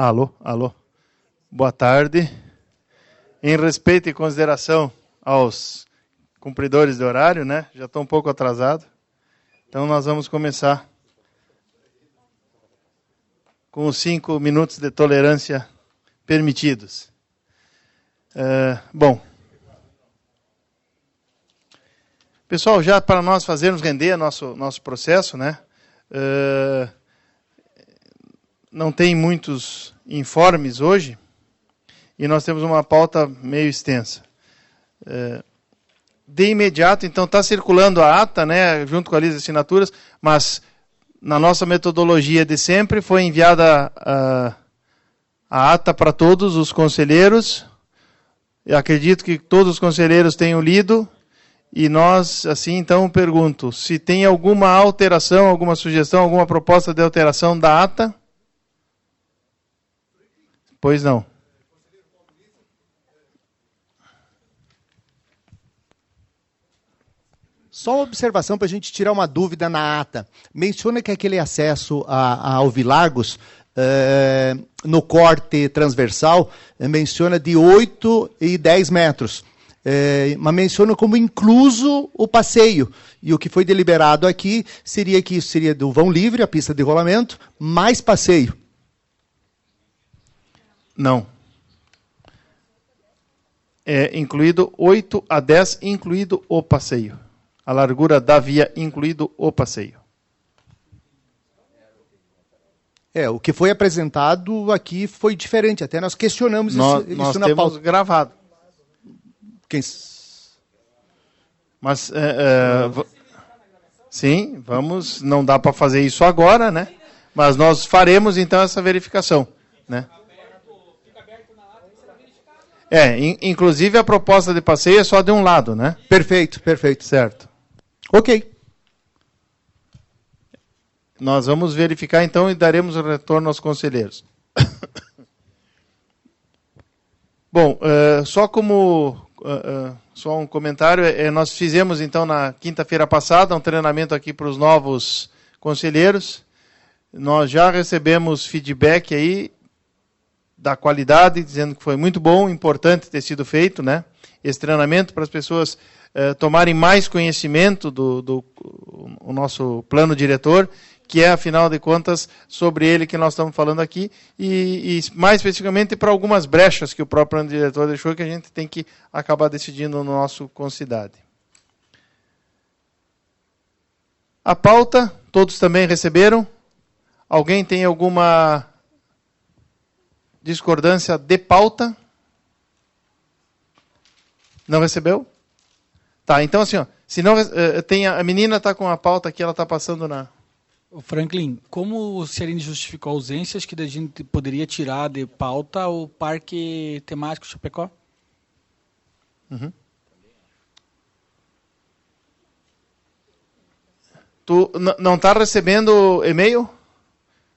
Alô, alô. Boa tarde. Em respeito e consideração aos cumpridores de horário, né? Já estou um pouco atrasado. Então, nós vamos começar com os 5 minutos de tolerância permitidos. Bom, pessoal, já para nós fazermos render nosso processo, né? Não tem muitos informes hoje e nós temos uma pauta meio extensa. De imediato, então, está circulando a ata, né, junto com a lista de assinaturas, mas na nossa metodologia de sempre foi enviada a ata para todos os conselheiros. Eu acredito que todos os conselheiros tenham lido e nós, assim, então, pergunto se tem alguma alteração, alguma sugestão, alguma proposta de alteração da ata. Pois não. Só uma observação para a gente tirar uma dúvida na ata. Menciona que aquele acesso a Alvilagos, no corte transversal, menciona de 8 e 10 metros. Mas menciona como incluso o passeio. E o que foi deliberado aqui seria que isso seria do vão livre, a pista de rolamento, mais passeio. Não. É incluído 8 a 10, incluído o passeio. A largura da via, incluído o passeio. O que foi apresentado aqui foi diferente. Até nós questionamos nós isso na temos pauta. Gravado. Mas, sim, vamos. Não dá para fazer isso agora, né? Mas nós faremos, então, essa verificação, né? Inclusive a proposta de passeio é só de um lado, né? Perfeito. Certo. Ok. Nós vamos verificar, então, e daremos o retorno aos conselheiros. Bom, só um comentário. Nós fizemos, então, na quinta-feira passada, um treinamento aqui para os novos conselheiros. Nós já recebemos feedback aí da qualidade, dizendo que foi muito bom, importante ter sido feito, né? Esse treinamento para as pessoas tomarem mais conhecimento do nosso plano diretor, que é, afinal de contas, sobre ele que nós estamos falando aqui, e mais especificamente para algumas brechas que o próprio plano diretor deixou, que a gente tem que acabar decidindo no nosso Concidade. A pauta, todos também receberam. Alguém tem alguma discordância de pauta? Não recebeu? Tá, então assim, ó, se não, a menina está com a pauta aqui, ela está passando na... Franklin, como o Ciarini justificou ausências, que a gente poderia tirar de pauta o Parque Temático Chapecó? Uhum. Tu não está recebendo e-mail?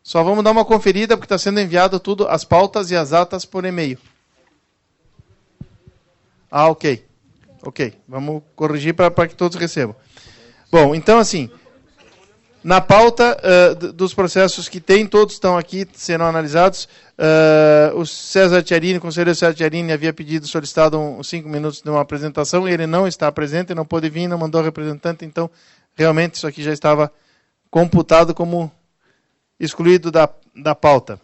Só vamos dar uma conferida, porque está sendo enviado tudo, as pautas e as atas por e-mail. Ok. Vamos corrigir para que todos recebam. Bom, então assim, na pauta dos processos que tem, todos estão aqui, serão analisados. O César Tiarini, o conselheiro César Tiarini, havia solicitado 5 minutos de uma apresentação, e ele não está presente, não pôde vir, não mandou representante, então realmente isso aqui já estava computado como excluído da pauta.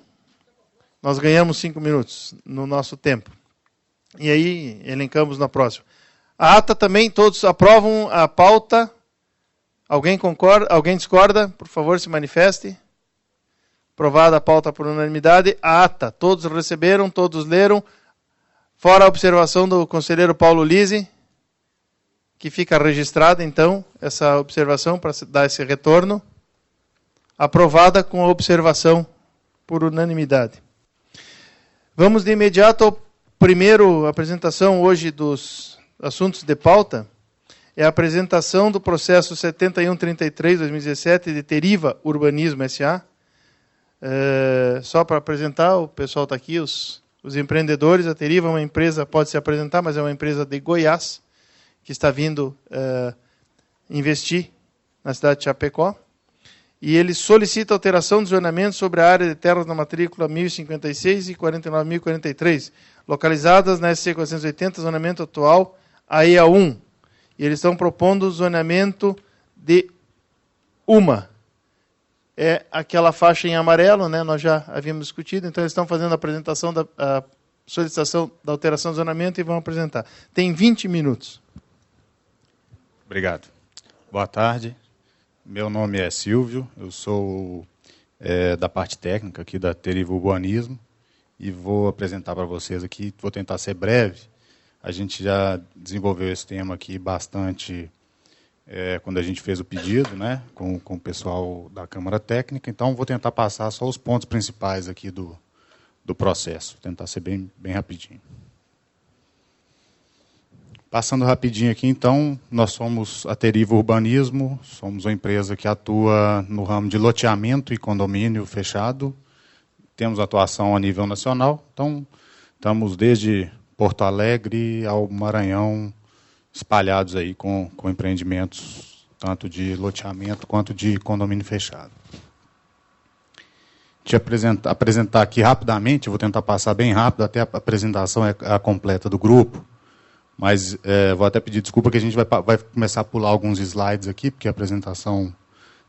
Nós ganhamos 5 minutos no nosso tempo. E aí, elencamos na próxima. A ata também, todos aprovam a pauta. Alguém concorda? Alguém discorda? Por favor, se manifeste. Aprovada a pauta por unanimidade. A ata, todos receberam, todos leram. Fora a observação do conselheiro Paulo Lise, que fica registrada, então, essa observação para dar esse retorno. Aprovada com a observação por unanimidade. Vamos de imediato ao primeiro apresentação hoje dos assuntos de pauta. É a apresentação do processo 7133-2017 de Teriva Urbanismo S.A. Só para apresentar, o pessoal está aqui, os empreendedores. A Teriva é uma empresa, pode se apresentar, mas é uma empresa de Goiás, que está vindo investir na cidade de Chapecó. e ele solicita alteração do zoneamento sobre a área de terras na matrícula 1056 e 49.043, localizadas na SC 480, zoneamento atual, AEA1. E eles estão propondo o zoneamento de uma. É aquela faixa em amarelo, né? Nós já havíamos discutido, então eles estão fazendo a apresentação da solicitação da alteração do zonamento e vão apresentar. Tem 20 minutos. Obrigado. Boa tarde. Meu nome é Silvio, eu sou da parte técnica aqui da Teriva Urbanismo e vou apresentar para vocês aqui, vou tentar ser breve. A gente já desenvolveu esse tema aqui bastante quando a gente fez o pedido, né, com o pessoal da Câmara Técnica, então vou tentar passar só os pontos principais aqui do processo, vou tentar ser bem rapidinho. Passando rapidinho aqui, então, nós somos a Teriva Urbanismo, somos uma empresa que atua no ramo de loteamento e condomínio fechado. Temos atuação a nível nacional, então estamos desde Porto Alegre ao Maranhão, espalhados aí com empreendimentos tanto de loteamento quanto de condomínio fechado. Te apresentar aqui rapidamente, vou tentar passar bem rápido, até a apresentação é a completa do grupo. Mas vou até pedir desculpa que a gente vai começar a pular alguns slides aqui, porque a apresentação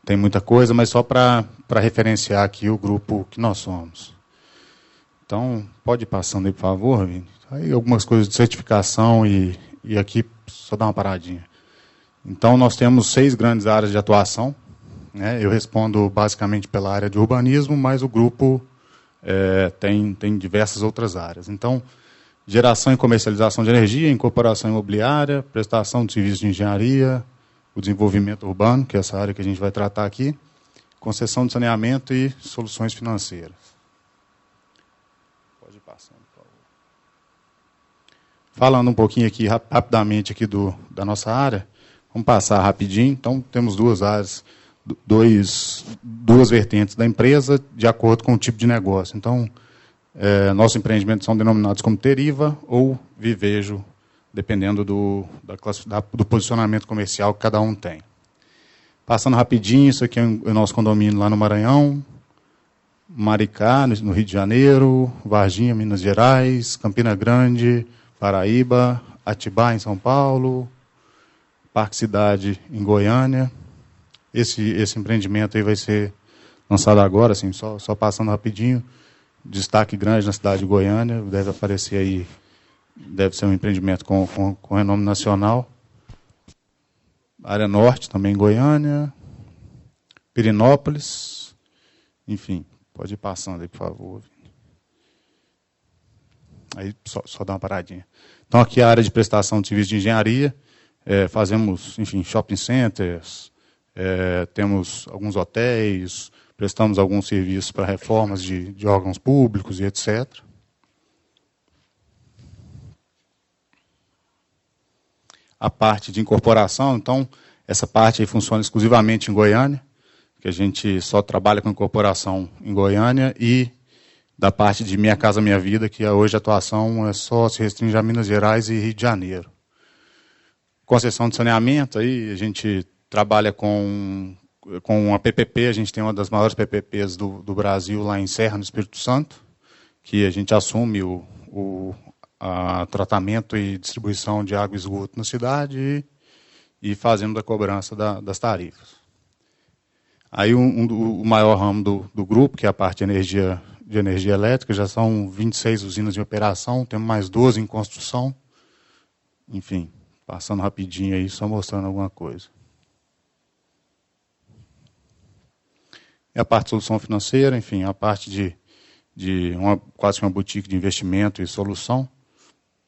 tem muita coisa, mas só para referenciar aqui o grupo que nós somos. Então, pode ir passando aí, por favor, Vini. Aí algumas coisas de certificação e aqui, só dar uma paradinha. Então, nós temos 6 grandes áreas de atuação, né? Eu respondo basicamente pela área de urbanismo, mas o grupo tem diversas outras áreas. Então, geração e comercialização de energia, incorporação imobiliária, prestação de serviços de engenharia, o desenvolvimento urbano, que é essa área que a gente vai tratar aqui, concessão de saneamento e soluções financeiras. Pode ir passando, por favor. Falando um pouquinho aqui, rapidamente, aqui da nossa área, vamos passar rapidinho. Então, temos 2 áreas, duas vertentes da empresa, de acordo com o tipo de negócio. Então, nossos empreendimentos são denominados como Teriva ou Vivejo, dependendo do posicionamento comercial que cada um tem. Passando rapidinho, isso aqui é o nosso condomínio lá no Maranhão, Maricá, no Rio de Janeiro, Varginha, Minas Gerais, Campina Grande, Paraíba, Atibaia, em São Paulo, Parque Cidade, em Goiânia. Esse empreendimento aí vai ser lançado agora, assim, só passando rapidinho. Destaque grande na cidade de Goiânia, deve aparecer aí, deve ser um empreendimento com renome nacional. Área Norte, também Goiânia, Pirinópolis, enfim, pode ir passando aí, por favor. Aí só dá uma paradinha. Então, aqui é a área de prestação de serviços de engenharia, fazemos, enfim, shopping centers, temos alguns hotéis, prestamos alguns serviços para reformas de órgãos públicos e etc. A parte de incorporação, então, essa parte aí funciona exclusivamente em Goiânia, que a gente só trabalha com incorporação em Goiânia, e da parte de Minha Casa Minha Vida, que hoje a atuação só se restringe a Minas Gerais e Rio de Janeiro. Concessão de saneamento, aí a gente trabalha com a PPP, a gente tem uma das maiores PPPs do Brasil, lá em Serra, no Espírito Santo, que a gente assume o tratamento e distribuição de água e esgoto na cidade e fazendo a cobrança das tarifas. Aí o maior ramo do grupo, que é a parte de energia elétrica, já são 26 usinas em operação, temos mais 12 em construção. Enfim, passando rapidinho aí, só mostrando alguma coisa. E a parte de solução financeira, enfim, a parte de quase que uma boutique de investimento e solução.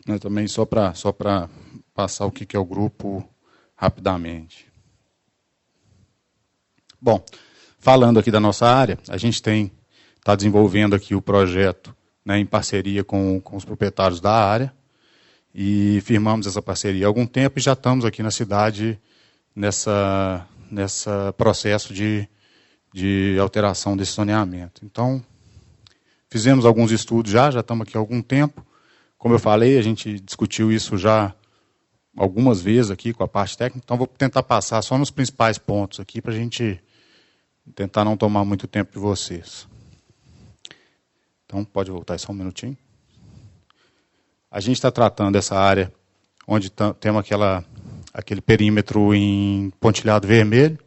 Né, também só para passar o que é o grupo rapidamente. Bom, falando aqui da nossa área, a gente está desenvolvendo aqui o projeto, né, em parceria com os proprietários da área, e firmamos essa parceria há algum tempo e já estamos aqui na cidade nessa processo de alteração desse zoneamento. Então, fizemos alguns estudos já estamos aqui há algum tempo. Como eu falei, a gente discutiu isso já algumas vezes aqui com a parte técnica, então vou tentar passar só nos principais pontos aqui para a gente Vou tentar não tomar muito tempo de vocês. Então, pode voltar só um minutinho. A gente está tratando essa área onde temos aquele perímetro em pontilhado vermelho.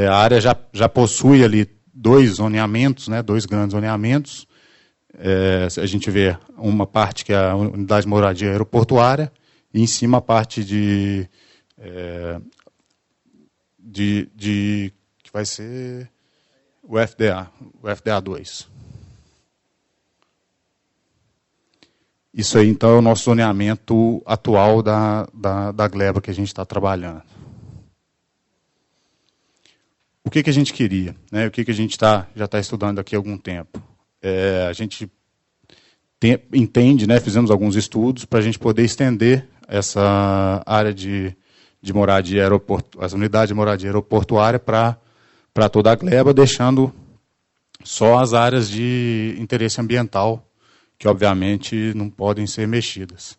A área já possui ali 2 zoneamentos, né, 2 grandes zoneamentos. A gente vê uma parte que é a unidade de moradia aeroportuária e em cima a parte que vai ser o FDA 2. Isso aí, então, é o nosso zoneamento atual da gleba que a gente está trabalhando. O que a gente queria? Né? O que a gente já está estudando aqui há algum tempo? A gente entende, né, fizemos alguns estudos para a gente poder estender essa área de moradia as unidades de moradia aeroportuária para toda a gleba, deixando só as áreas de interesse ambiental, que obviamente não podem ser mexidas.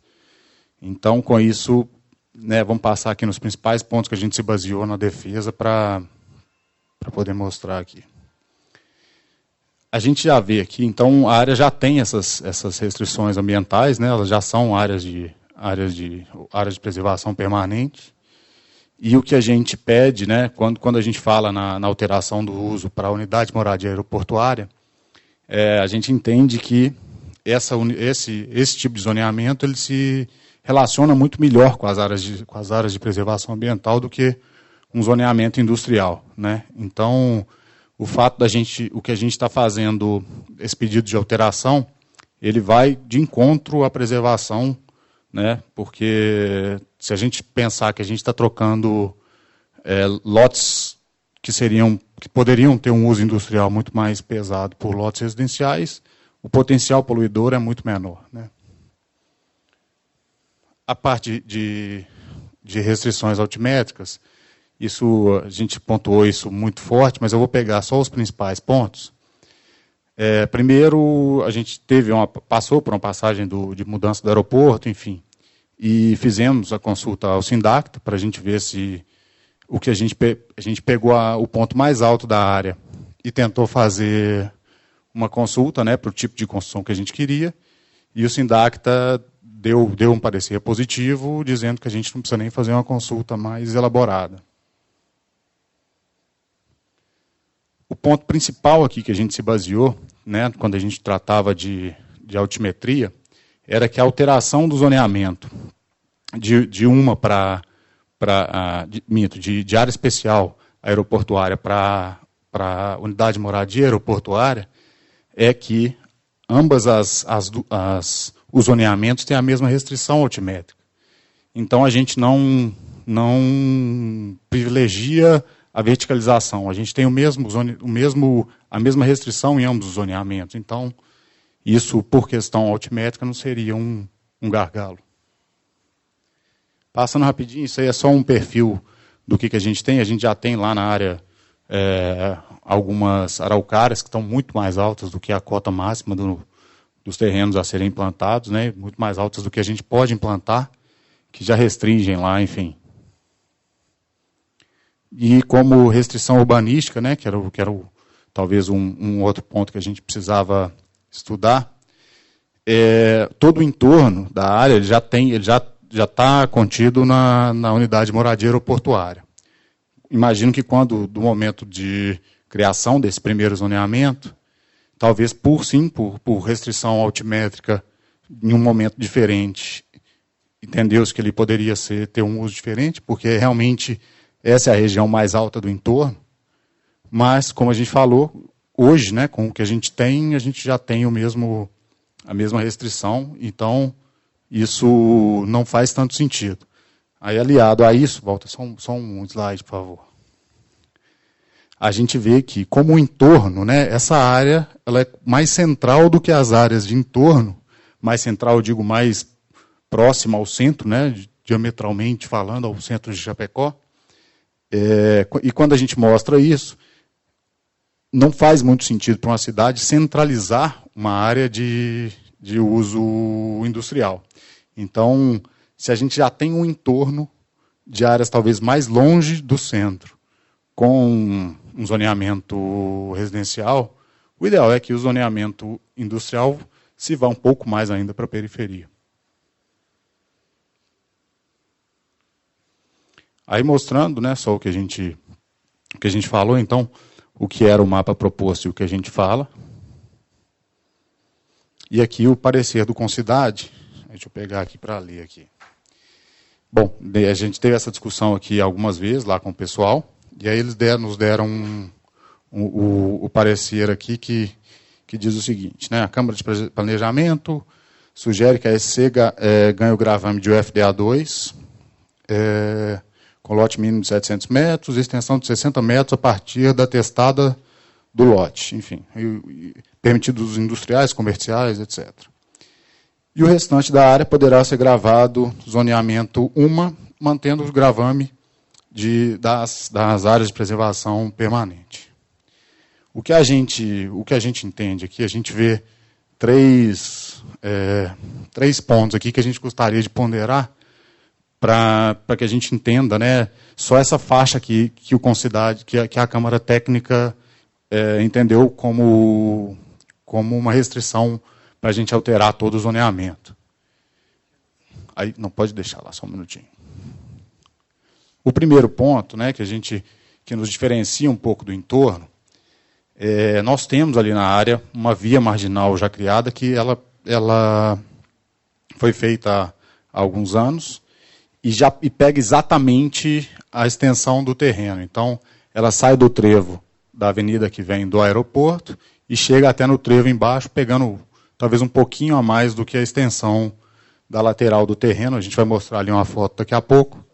Então, com isso, né, vamos passar aqui nos principais pontos que a gente se baseou na defesa para poder mostrar aqui. A gente já vê aqui, então, a área já tem essas restrições ambientais, né, elas já são áreas de preservação permanente. E o que a gente pede, né, quando a gente fala na alteração do uso para a unidade de moradia aeroportuária, a gente entende que esse tipo de zoneamento ele se relaciona muito melhor com as áreas de preservação ambiental do que um zoneamento industrial, né? Então, o fato o que a gente está fazendo, esse pedido de alteração, ele vai de encontro à preservação, né? Porque se a gente pensar que a gente está trocando lotes que poderiam ter um uso industrial muito mais pesado por lotes residenciais, o potencial poluidor é muito menor, né? A parte de restrições altimétricas, a gente pontuou isso muito forte, mas eu vou pegar só os principais pontos. Primeiro, a gente passou por uma passagem de mudança do aeroporto, enfim, e fizemos a consulta ao Sindacta para a gente ver se o que a gente pegou o ponto mais alto da área e tentou fazer uma consulta, né, para o tipo de construção que a gente queria, e o Sindacta deu um parecer positivo, dizendo que a gente não precisa nem fazer uma consulta mais elaborada. O ponto principal aqui que a gente se baseou, né, quando a gente tratava de altimetria, era que a alteração do zoneamento de área especial aeroportuária para unidade de moradia aeroportuária é que ambas os zoneamentos têm a mesma restrição altimétrica. Então, a gente não privilegia a verticalização. A gente tem a mesma restrição em ambos os zoneamentos. Então, isso, por questão altimétrica, não seria um gargalo. Passando rapidinho, isso aí é só um perfil do que a gente tem. A gente já tem lá na área algumas araucárias que estão muito mais altas do que a cota máxima dos terrenos a serem implantados, né? Muito mais altas do que a gente pode implantar, que já restringem lá, enfim. E como restrição urbanística, né, que era talvez um outro ponto que a gente precisava estudar, todo o entorno da área ele já está contido na unidade de moradia aeroportuária. Imagino que do momento de criação desse primeiro zoneamento, talvez por restrição altimétrica em um momento diferente, entendeu-se que ele poderia ter um uso diferente, porque realmente essa é a região mais alta do entorno, mas, como a gente falou, hoje, né, com o que a gente já tem a mesma restrição, então isso não faz tanto sentido. Aí, aliado a isso, volta só um slide, por favor. A gente vê que, como o entorno, né, essa área ela é mais central do que as áreas de entorno, mais central, eu digo, mais próxima ao centro, né, diametralmente falando, ao centro de Chapecó. E quando a gente mostra isso, não faz muito sentido para uma cidade centralizar uma área de uso industrial. Então, se a gente já tem um entorno de áreas talvez mais longe do centro, com um zoneamento residencial, o ideal é que o zoneamento industrial se vá um pouco mais ainda para a periferia. Aí mostrando, né, só o que a gente falou, então, o que era o mapa proposto e o que a gente fala. E aqui o parecer do Concidade. Deixa eu pegar aqui para ler aqui. Bom, a gente teve essa discussão aqui algumas vezes lá com o pessoal, e aí eles nos deram o parecer aqui que diz o seguinte, né, a Câmara de Planejamento sugere que a SC ganhe o gravame de UFDA2, com lote mínimo de 700 metros, extensão de 60 metros a partir da testada do lote, enfim, permitidos industriais, comerciais, etc. E o restante da área poderá ser gravado zoneamento 1, mantendo o gravame das áreas de preservação permanente. O que a gente entende aqui, a gente vê três pontos aqui que a gente gostaria de ponderar para que a gente entenda, né, só essa faixa aqui que a Câmara Técnica entendeu como uma restrição para a gente alterar todo o zoneamento. Aí, não pode deixar lá, só um minutinho. O primeiro ponto, né, que nos diferencia um pouco do entorno, nós temos ali na área uma via marginal já criada que ela foi feita há alguns anos e pega exatamente a extensão do terreno. Então, ela sai do trevo da avenida que vem do aeroporto e chega até no trevo embaixo, pegando talvez um pouquinho a mais do que a extensão da lateral do terreno. A gente vai mostrar ali uma foto daqui a pouco.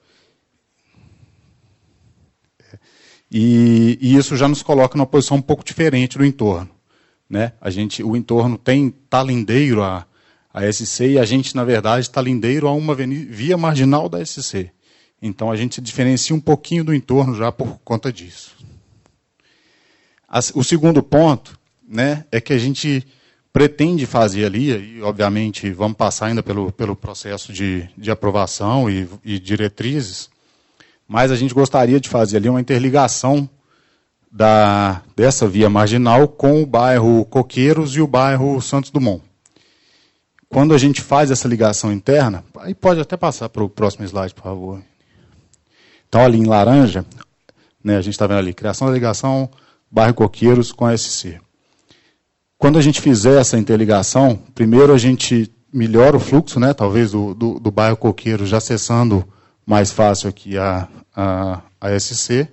E isso já nos coloca numa posição um pouco diferente do entorno, né? O entorno está lindeiro a SC e a gente, na verdade, está lindeiro a uma via marginal da SC. Então, a gente se diferencia um pouquinho do entorno já por conta disso. O segundo ponto, né, é que a gente pretende fazer ali, e obviamente vamos passar ainda pelo processo de aprovação e diretrizes, mas a gente gostaria de fazer ali uma interligação dessa via marginal com o bairro Coqueiros e o bairro Santos Dumont. Quando a gente faz essa ligação interna, aí pode até passar para o próximo slide, por favor. Então, ali em laranja, né, a gente está vendo ali, criação da ligação bairro Coqueiros com a SC. Quando a gente fizer essa interligação, primeiro a gente melhora o fluxo, né, talvez do bairro Coqueiros já acessando mais fácil aqui a SC.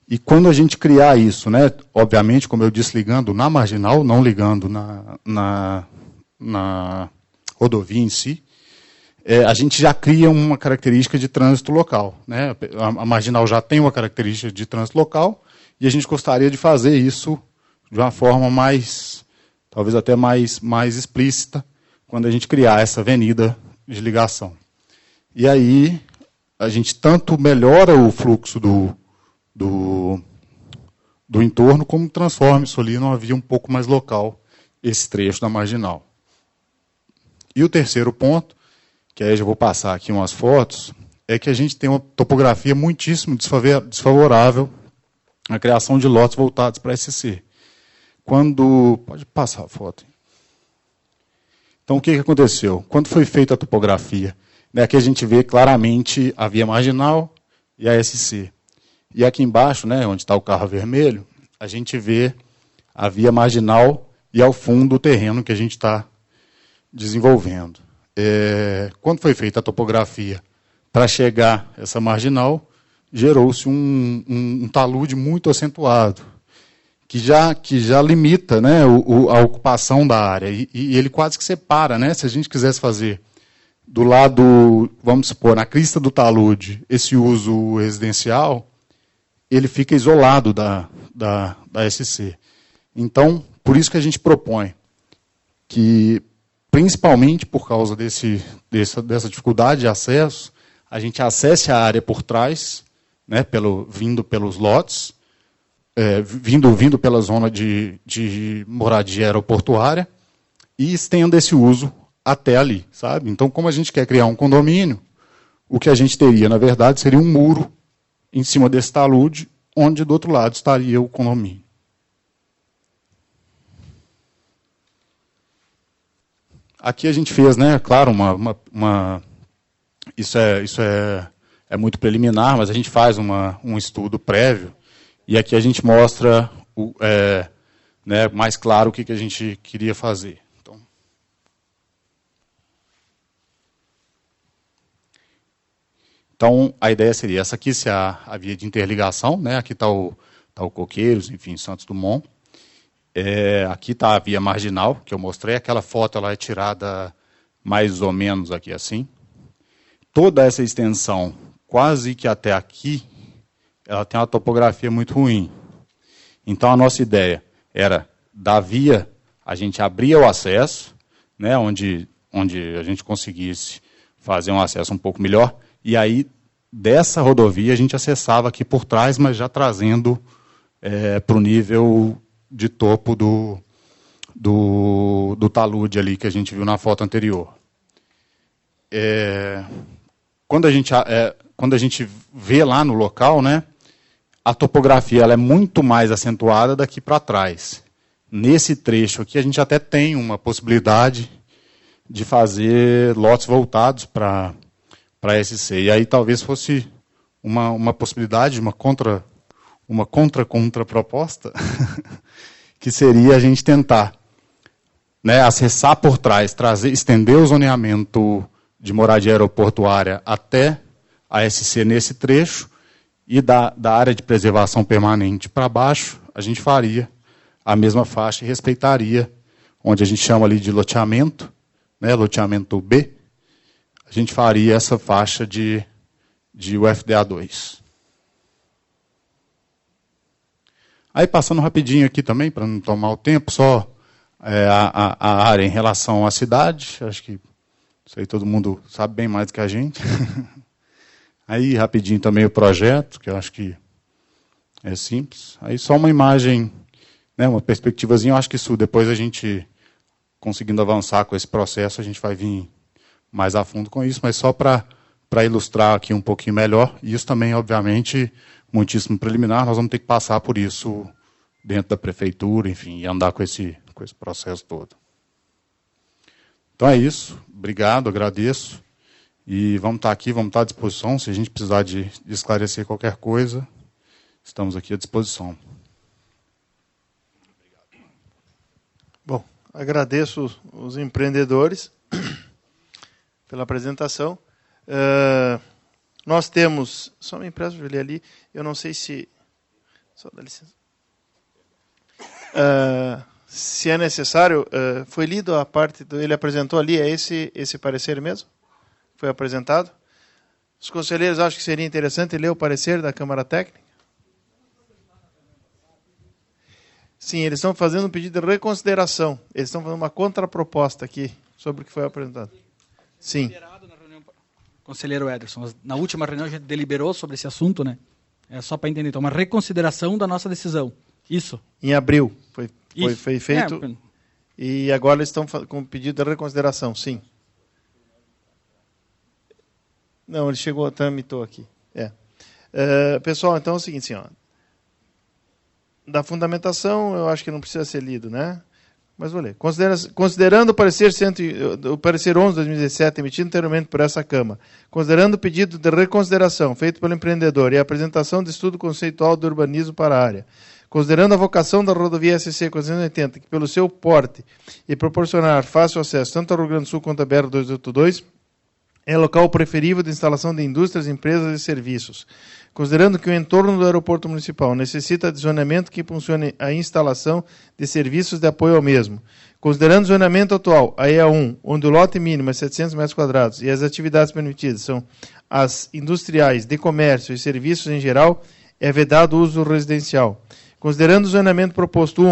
E quando a gente criar isso, né, obviamente, como eu disse, ligando na marginal, não ligando na rodovia em si, a gente já cria uma característica de trânsito local, né? A marginal já tem uma característica de trânsito local e a gente gostaria de fazer isso de uma forma mais, talvez até mais explícita, quando a gente criar essa avenida de ligação. E aí a gente tanto melhora o fluxo do entorno, como transforma isso ali numa via um pouco mais local, esse trecho da marginal. E o terceiro ponto, que aí eu já vou passar aqui umas fotos, é que a gente tem uma topografia muitíssimo desfavorável à criação de lotes voltados para SC. Pode passar a foto. Então, o que aconteceu? Quando foi feita a topografia, né, aqui a gente vê claramente a via marginal e a SC. E aqui embaixo, né, onde está o carro vermelho, a gente vê a via marginal e ao fundo o terreno que a gente está desenvolvendo. Quando foi feita a topografia para chegar a essa marginal, gerou-se um talude muito acentuado, que já limita, né, a ocupação da área. E ele quase que separa, né, se a gente quisesse fazer do lado, vamos supor, na crista do talude, esse uso residencial, ele fica isolado da SC. Então, por isso que a gente propõe que, principalmente por causa dessa dificuldade de acesso, a gente acesse a área por trás, né, vindo pelos lotes, vindo pela zona de moradia aeroportuária, e estenda esse uso até ali, sabe? Então, como a gente quer criar um condomínio, o que a gente teria, na verdade, seria um muro em cima desse talude, onde do outro lado estaria o condomínio. Aqui a gente fez, né, claro, isso é muito preliminar, mas a gente faz um estudo prévio, e aqui a gente mostra né, mais claro o que a gente queria fazer. Então, a ideia seria, essa aqui se a via de interligação, né, aqui está o Coqueiros, enfim, Santos Dumont. Aqui está a via marginal, que eu mostrei. Aquela foto ela é tirada mais ou menos aqui assim. Toda essa extensão, quase que até aqui, ela tem uma topografia muito ruim. Então, a nossa ideia era, da via, a gente abria o acesso, né, onde a gente conseguisse fazer um acesso um pouco melhor, e aí, dessa rodovia, a gente acessava aqui por trás, mas já trazendo para o nível de topo do talude ali que a gente viu na foto anterior. Quando a gente vê lá no local, né, a topografia ela é muito mais acentuada daqui para trás. Nesse trecho aqui, a gente até tem uma possibilidade de fazer lotes voltados para SC. E aí talvez fosse uma possibilidade, uma contra-proposta, que seria a gente tentar, né, acessar por trás, estender o zoneamento de moradia aeroportuária até a SC nesse trecho, e da área de preservação permanente para baixo, a gente faria a mesma faixa e respeitaria, onde a gente chama ali de loteamento, né, loteamento B, a gente faria essa faixa de UFDA2. Aí, passando rapidinho aqui também, para não tomar o tempo, só a área em relação à cidade, acho que isso aí todo mundo sabe bem mais do que a gente. Aí, rapidinho também o projeto, que eu acho que é simples. Aí, só uma imagem, né, uma perspectivazinha, eu acho que isso, depois a gente, conseguindo avançar com esse processo, a gente vai vir mais a fundo com isso, mas só para ilustrar aqui um pouquinho melhor, e isso também, obviamente, muitíssimo preliminar, nós vamos ter que passar por isso dentro da prefeitura, enfim, e andar com esse processo todo. Então é isso, obrigado, agradeço, e vamos estar aqui, vamos estar à disposição, se a gente precisar de esclarecer qualquer coisa, estamos aqui à disposição. Bom, agradeço os empreendedores pela apresentação. Nós temos... Só me empresta para ler ali. Eu não sei se... Só dá licença. Se é necessário, foi lido a parte... Ele apresentou ali, é esse parecer mesmo? Foi apresentado? Os conselheiros acham que seria interessante ler o parecer da Câmara Técnica? Sim, eles estão fazendo um pedido de reconsideração. Eles estão fazendo uma contraproposta aqui sobre o que foi apresentado. Sim. Conselheiro Ederson, na última reunião a gente deliberou sobre esse assunto, né? É só para entender. Então, uma reconsideração da nossa decisão. Isso. Em abril foi feito. E agora eles estão com pedido de reconsideração, sim. Não, ele tramitou aqui. Pessoal, então é o seguinte, ó. Da fundamentação, eu acho que não precisa ser lido, né? Mas vou ler. Considerando o parecer 11 de 2017, emitido anteriormente por essa Câmara, considerando o pedido de reconsideração feito pelo empreendedor e a apresentação de estudo conceitual do urbanismo para a área, considerando a vocação da rodovia SC 480, que pelo seu porte e proporcionar fácil acesso tanto ao Rio Grande do Sul quanto à BR-282, é local preferível de instalação de indústrias, empresas e serviços. Considerando que o entorno do aeroporto municipal necessita de zoneamento que funcione a instalação de serviços de apoio ao mesmo. Considerando o zoneamento atual, a EA1, onde o lote mínimo é 700 metros quadrados e as atividades permitidas são as industriais, de comércio e serviços em geral, é vedado o uso residencial. Considerando o zoneamento proposto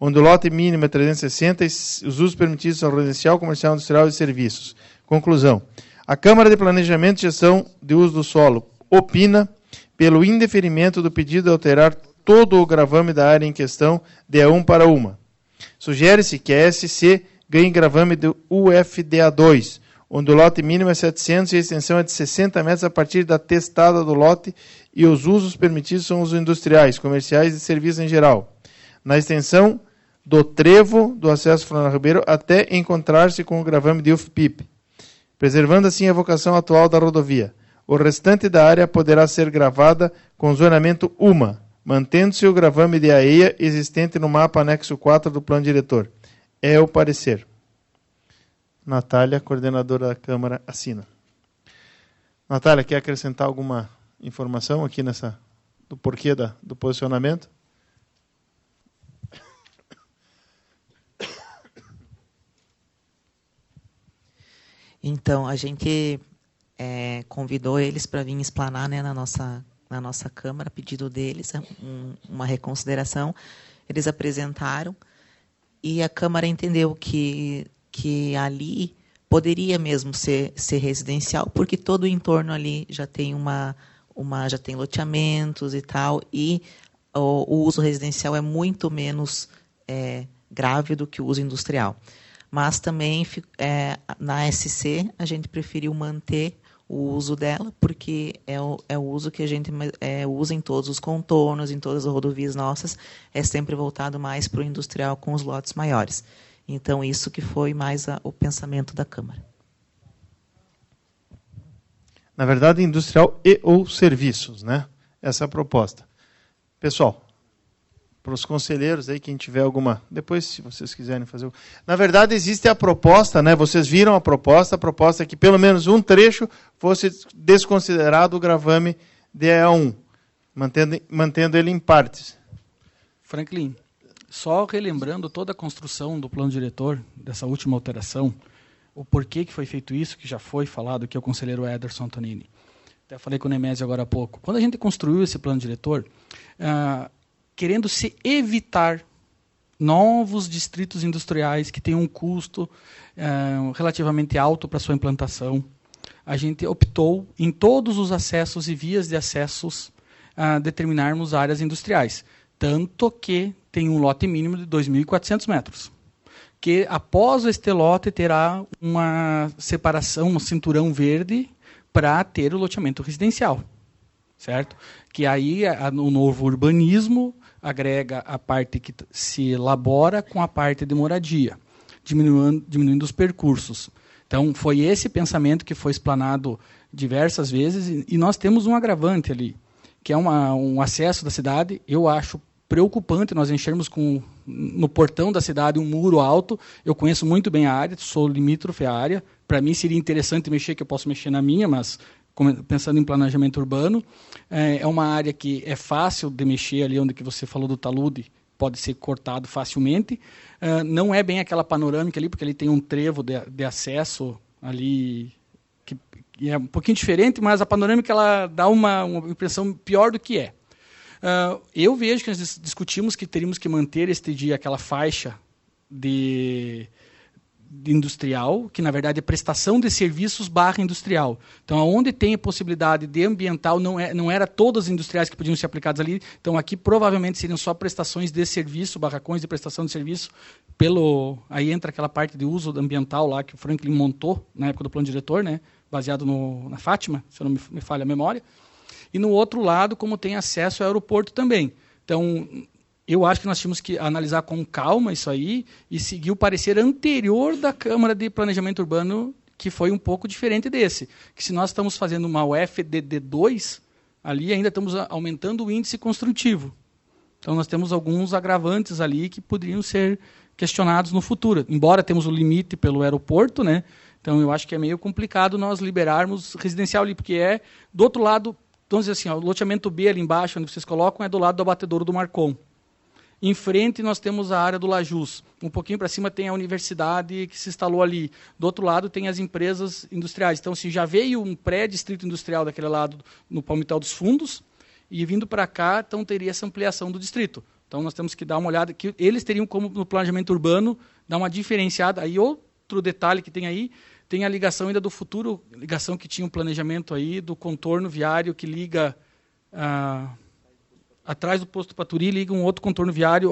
onde o lote mínimo é 360 e os usos permitidos são residencial, comercial, industrial e serviços. Conclusão. A Câmara de Planejamento e Gestão de Uso do Solo opina pelo indeferimento do pedido de alterar todo o gravame da área em questão de A1 para uma. Sugere-se que a SC ganhe gravame do UFDA2, onde o lote mínimo é 700 e a extensão é de 60 metros a partir da testada do lote e os usos permitidos são os industriais, comerciais e serviços em geral. Na extensão do trevo do acesso Floriano Ribeiro até encontrar-se com o gravame de UFPIP, preservando assim a vocação atual da rodovia. O restante da área poderá ser gravada com zonamento UMA, mantendo-se o gravame de areia existente no mapa anexo 4 do plano diretor. É o parecer. Natália, coordenadora da Câmara, assina. Natália, quer acrescentar alguma informação aqui do porquê do posicionamento? Então, a gente convidou eles para vir explanar, né, na nossa Câmara, pedido deles, uma reconsideração. Eles apresentaram e a Câmara entendeu que ali poderia mesmo ser residencial, porque todo o entorno ali já tem já tem loteamentos e tal, e o uso residencial é muito menos grave do que o uso industrial. Mas também, na SC, a gente preferiu manter o uso dela, porque é o uso que a gente usa em todos os contornos, em todas as rodovias nossas, é sempre voltado mais para o industrial com os lotes maiores. Então, isso que foi mais o pensamento da Câmara. Na verdade, industrial e ou serviços, né? Essa é a proposta. Pessoal, para os conselheiros aí, quem tiver alguma... Depois, se vocês quiserem fazer... Na verdade, existe a proposta, né? Vocês viram a proposta é que pelo menos um trecho fosse desconsiderado o gravame DEA1, mantendo ele em partes. Franklin, só relembrando toda a construção do plano diretor, dessa última alteração, o porquê que foi feito isso, que já foi falado aqui, é o conselheiro Ederson Antonini. Até falei com o Nemésio agora há pouco. Quando a gente construiu esse plano diretor, querendo se evitar novos distritos industriais que tenham um custo relativamente alto para sua implantação, a gente optou em todos os acessos e vias de acessos determinarmos áreas industriais. Tanto que tem um lote mínimo de 2.400 metros. Que após este lote terá uma separação, um cinturão verde para ter o loteamento residencial. Certo? Que aí o novo urbanismo agrega a parte que se elabora com a parte de moradia, diminuindo os percursos. Então, foi esse pensamento que foi explanado diversas vezes, e nós temos um agravante ali, que é um acesso da cidade. Eu acho preocupante nós enchermos no portão da cidade um muro alto. Eu conheço muito bem a área, sou limítrofe à área. Para mim seria interessante mexer, que eu posso mexer na minha, mas pensando em planejamento urbano, é uma área que é fácil de mexer ali, onde que você falou do talude, pode ser cortado facilmente. Não é bem aquela panorâmica ali, porque ele tem um trevo de acesso ali, que é um pouquinho diferente, mas a panorâmica ela dá uma impressão pior do que é. Eu vejo que nós discutimos que teríamos que manter aquela faixa de industrial, que na verdade é prestação de serviços / industrial. Então, onde tem a possibilidade de ambiental, não era todas as industriais que podiam ser aplicadas ali. Então, aqui provavelmente seriam só prestações de serviço, barracões de prestação de serviço. Aí entra aquela parte de uso ambiental lá que o Franklin montou na época do plano diretor, né, baseado na Fátima, se eu não me falha a memória. E no outro lado, como tem acesso ao aeroporto também. Então, eu acho que nós tínhamos que analisar com calma isso aí e seguir o parecer anterior da Câmara de Planejamento Urbano, que foi um pouco diferente desse. Que se nós estamos fazendo uma UFDD2, ali ainda estamos aumentando o índice construtivo. Então, nós temos alguns agravantes ali que poderiam ser questionados no futuro. Embora temos o limite pelo aeroporto, né? Então, eu acho que é meio complicado nós liberarmos residencial ali, porque do outro lado, vamos dizer assim, o loteamento B ali embaixo, onde vocês colocam, é do lado do abatedouro do Marcon. Em frente, nós temos a área do Lajus. Um pouquinho para cima tem a universidade que se instalou ali. Do outro lado, tem as empresas industriais. Então, se já veio um pré-distrito industrial daquele lado, no Palmital dos Fundos, e vindo para cá, então teria essa ampliação do distrito. Então, nós temos que dar uma olhada, que eles teriam como, no planejamento urbano, dar uma diferenciada. Aí, outro detalhe que tem aí, tem a ligação ainda do futuro, ligação que tinha um planejamento aí, do contorno viário que liga... atrás do posto Paturi, liga um outro contorno viário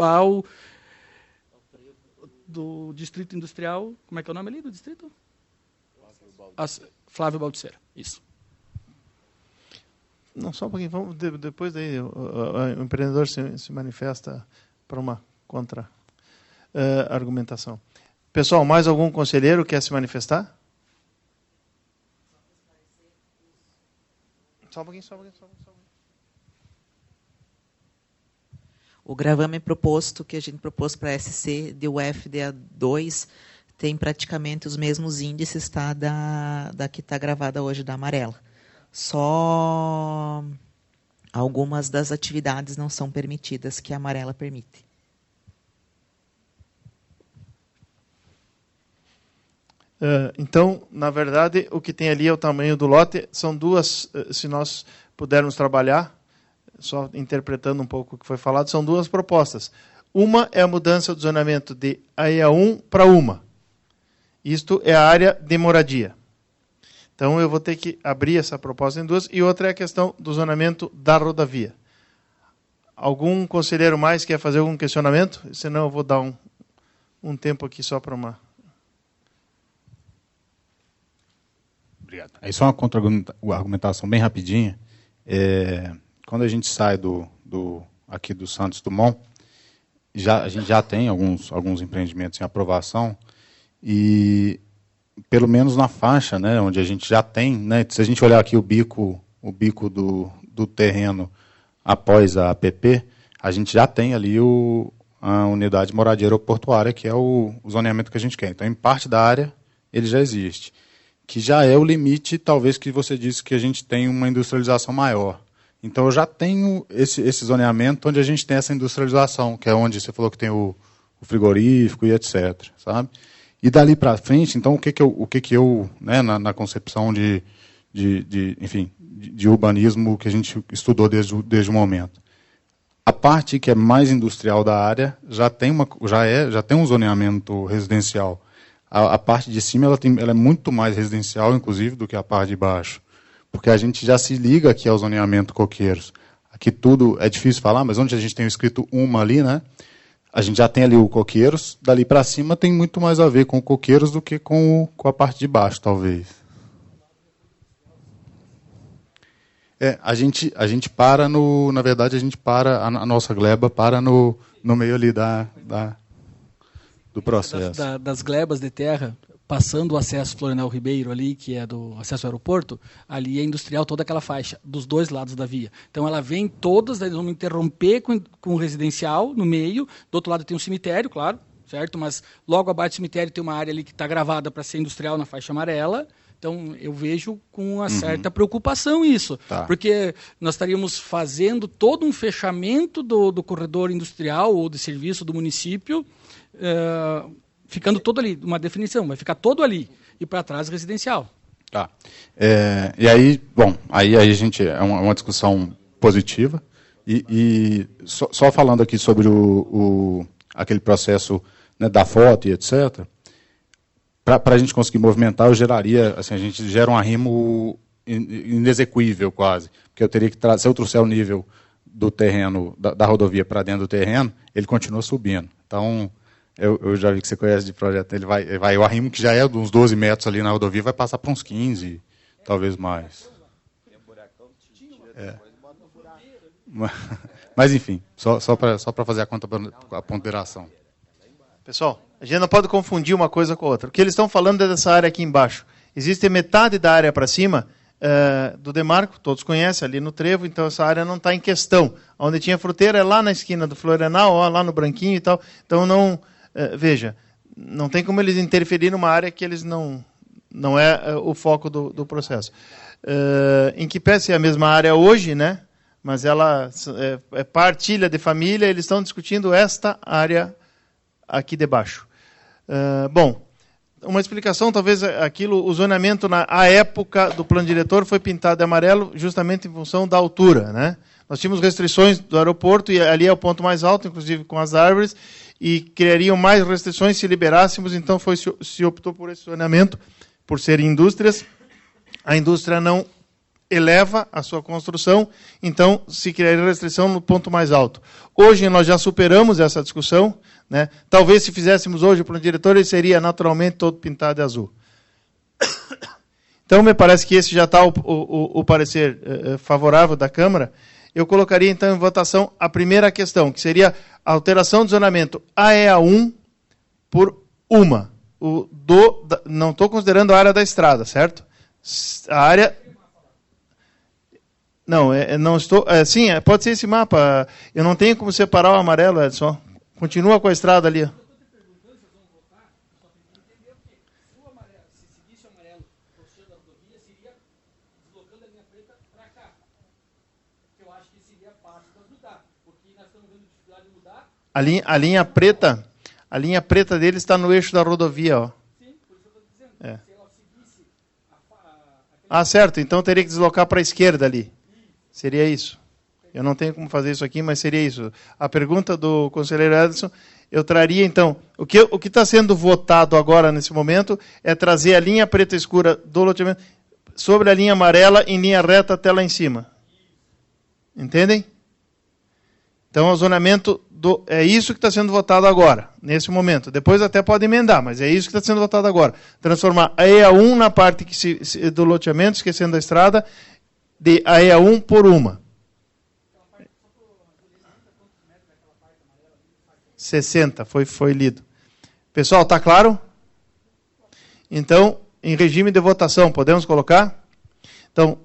do distrito industrial. Como é que é o nome ali do distrito? Flávio Baldiceira. Isso. Não, só um pouquinho. Vamos, depois daí o empreendedor se manifesta para uma contra-argumentação. Pessoal, mais algum conselheiro quer se manifestar? Só um pouquinho. O gravame proposto, que a gente propôs para a SC de UFDA2, tem praticamente os mesmos índices, tá, da que está gravada hoje, da amarela. Só algumas das atividades não são permitidas, que a amarela permite. Então, na verdade, o que tem ali é o tamanho do lote. São duas, se nós pudermos trabalhar, só interpretando um pouco o que foi falado, são duas propostas. Uma é a mudança do zonamento de AEA1 para UMA. Isto é a área de moradia. Então, eu vou ter que abrir essa proposta em duas. E outra é a questão do zonamento da rodovia. Algum conselheiro mais quer fazer algum questionamento? Senão eu vou dar um tempo aqui só para uma... Obrigado. Aí só uma contra-argumentação bem rapidinha. Quando a gente sai aqui do Santos Dumont, a gente já tem alguns empreendimentos em aprovação e, pelo menos na faixa, né, onde a gente já tem, né, se a gente olhar aqui o bico do terreno após a APP, a gente já tem ali a unidade de moradia aeroportuária, que é o zoneamento que a gente quer. Então, em parte da área, ele já existe, que já é o limite, talvez, que você disse que a gente tem uma industrialização maior. Então, eu já tenho esse zoneamento onde a gente tem essa industrialização, que é onde você falou que tem o frigorífico e etc. Sabe? E dali para frente, então, o que eu né, na concepção de urbanismo que a gente estudou desde o momento. A parte que é mais industrial da área já tem um zoneamento residencial. A parte de cima ela é muito mais residencial, inclusive, do que a parte de baixo. Porque a gente já se liga aqui ao zoneamento coqueiros. Aqui tudo é difícil falar, mas onde a gente tem escrito uma ali, né? A gente já tem ali o coqueiros, dali para cima tem muito mais a ver com o coqueiros do que com a parte de baixo, talvez. A gente para na verdade, a nossa gleba para no meio ali do processo. Das glebas de terra, passando o acesso Florenal Ribeiro ali, que é do acesso ao aeroporto, ali é industrial toda aquela faixa, dos dois lados da via. Então ela vem todas, eles vão interromper com o residencial no meio, do outro lado tem um cemitério, claro, certo? Mas logo abaixo do cemitério tem uma área ali que está gravada para ser industrial na faixa amarela. Então eu vejo com uma certa preocupação isso, porque nós estaríamos fazendo todo um fechamento do corredor industrial ou de serviço do município, ficando todo ali, uma definição, vai ficar todo ali, e para trás residencial. Tá. E aí, bom, aí a gente, é uma discussão positiva, e só falando aqui sobre aquele processo, né, da foto e etc., para a gente conseguir movimentar, eu geraria, assim, a gente gera um arrimo inexequível quase, porque eu teria que se eu trouxer o nível do terreno, da rodovia para dentro do terreno, ele continua subindo. Então, eu já vi que você conhece de projeto, o arrimo que já é de uns 12 metros ali na rodovia, vai passar para uns 15, talvez mais. Mas enfim, só para fazer a ponderação. Pessoal, a gente não pode confundir uma coisa com a outra. O que eles estão falando é dessa área aqui embaixo. Existe metade da área para cima do Demarco, todos conhecem, ali no Trevo, então essa área não está em questão. Onde tinha fruteira é lá na esquina do Florenal, lá no Branquinho e tal. Então, não, veja, não tem como eles interferir numa área que eles não é o foco do processo. Em que pese é a mesma área hoje, né? Mas ela é partilha de família, eles estão discutindo esta área aqui debaixo. Bom, uma explicação, talvez o zoneamento na época do plano diretor foi pintado de amarelo justamente em função da altura, né? Nós tínhamos restrições do aeroporto e ali é o ponto mais alto, inclusive com as árvores, e criariam mais restrições se liberássemos, então se optou por esse zoneamento, por ser indústrias. A indústria não eleva a sua construção, então se criaria restrição no ponto mais alto. Hoje nós já superamos essa discussão, né? Talvez se fizéssemos hoje o plano diretor, ele seria naturalmente todo pintado de azul. Então, me parece que esse já está o parecer favorável da Câmara. Eu colocaria, então, em votação a primeira questão, que seria a alteração do zonamento AEA1 por uma. Não estou considerando a área da estrada, certo? A área... Não, não estou... sim, pode ser esse mapa. Eu não tenho como separar o amarelo, Edson. Continua com a estrada ali. A linha preta dele está no eixo da rodovia, ó. Sim, por isso eu estou dizendo. Se ela seguisse certo. Então teria que deslocar para a esquerda ali. Seria isso. Eu não tenho como fazer isso aqui, mas seria isso. A pergunta do conselheiro Ederson, eu traria, então... O que está sendo votado agora, nesse momento, é trazer a linha preta escura do loteamento sobre a linha amarela em linha reta até lá em cima. Entendem? Então, o zonamento é isso que está sendo votado agora, nesse momento. Depois até pode emendar, mas é isso que está sendo votado agora. Transformar a EA1 na parte do loteamento, esquecendo a estrada, de a EA1 por uma. 60, foi lido. Pessoal, está claro? Então, em regime de votação, podemos colocar? Então,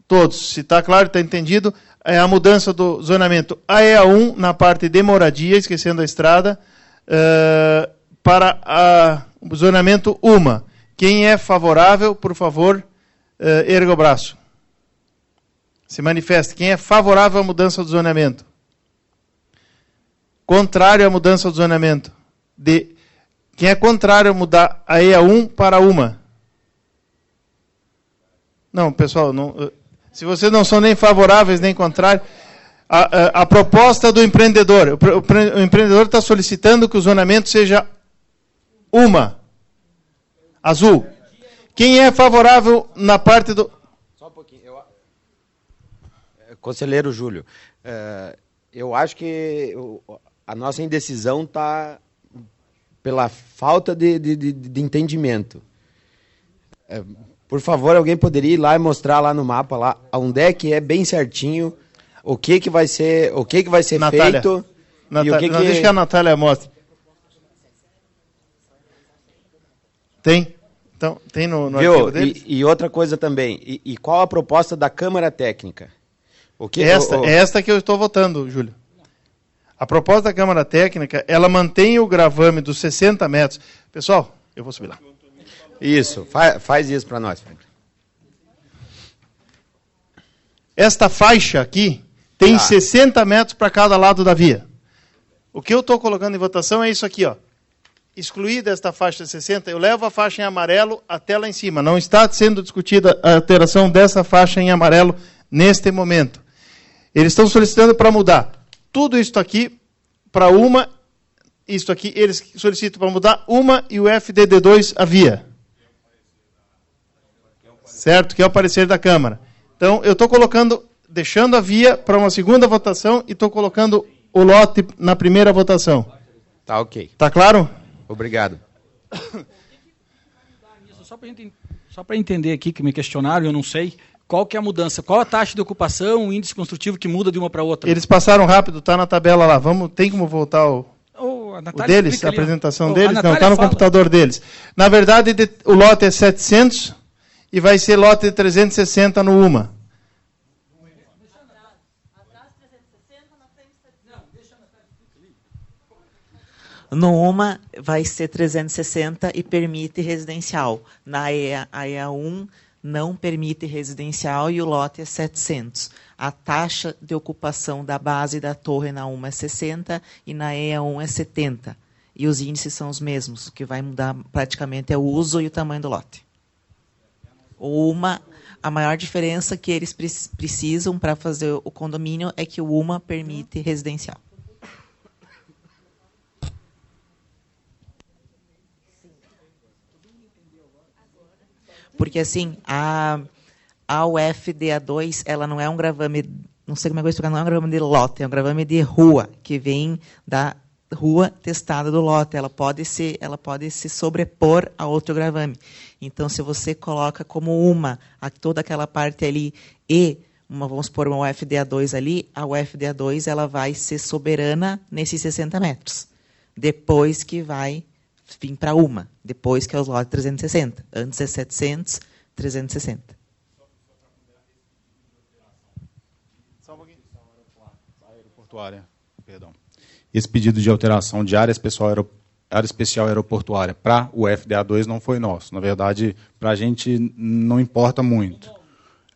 todos, se está claro, está entendido, é a mudança do zonamento AEA1 na parte de moradia, esquecendo a estrada, para o zonamento UMA. Quem é favorável, por favor, erga o braço. Se manifeste. Quem é favorável à mudança do zonamento? Contrário à mudança do zonamento? Quem é contrário a mudar a EA1 para UMA? Não, pessoal, não... Se vocês não são nem favoráveis, nem contrários, a proposta do empreendedor, o empreendedor está solicitando que o zonamento seja uma, azul. Quem é favorável na parte do... Só um pouquinho. Conselheiro Júlio, eu acho que a nossa indecisão está pela falta de entendimento. Por favor, alguém poderia ir lá e mostrar lá no mapa lá onde é que é bem certinho o que vai ser Natália, feito Natália, e o que não, deixa que a Natália mostre. Tem? Então, tem no arquivo deles? E outra coisa também, e qual a proposta da Câmara Técnica? É esta que eu estou votando, Júlio. A proposta da Câmara Técnica, ela mantém o gravame dos 60 metros. Pessoal, eu vou subir lá. Isso, faz isso para nós, Franklin. Esta faixa aqui tem 60 metros para cada lado da via. O que eu estou colocando em votação é isso aqui, ó. Excluir desta faixa de 60, eu levo a faixa em amarelo até lá em cima. Não está sendo discutida a alteração dessa faixa em amarelo neste momento. Eles estão solicitando para mudar tudo isso aqui para uma, isto aqui, eles solicitam para mudar uma e o FDD2 a via. Certo? Que é o parecer da Câmara. Então, eu estou colocando, deixando a via para uma segunda votação e estou colocando o lote na primeira votação. Tá ok. Tá claro? Obrigado. Só para entender aqui, que me questionaram, eu não sei, qual que é a mudança? Qual a taxa de ocupação, o índice construtivo que muda de uma para outra? Eles passaram rápido, está na tabela lá. Tem como voltar o deles, a apresentação deles? Não, está no computador deles. Na verdade, o lote é 700 e vai ser lote de 360 no UMA. No UMA vai ser 360 e permite residencial. Na EA1 não permite residencial e o lote é 700. A taxa de ocupação da base da torre na UMA é 60 e na EA1 é 70. E os índices são os mesmos. O que vai mudar praticamente é o uso e o tamanho do lote. O UMA, a maior diferença que eles precisam para fazer o condomínio é que o UMA permite residencial. Porque, assim, a UFDA2, ela não é um gravame, não sei como é que eu vou explicar, não é um gravame de lote, é um gravame de rua, que vem da rua testada do lote. Ela pode se sobrepor a outro gravame. Então, se você coloca como toda aquela parte ali vamos pôr uma UFDA2 ali, a UFDA2 ela vai ser soberana nesses 60 metros. Depois que vai vir para depois que é os lotes 360. Antes é 700, 360. Aeroportuária, perdão. Esse pedido de alteração de área especial aeroportuária para o FDA2 não foi nosso. Na verdade, para a gente não importa muito.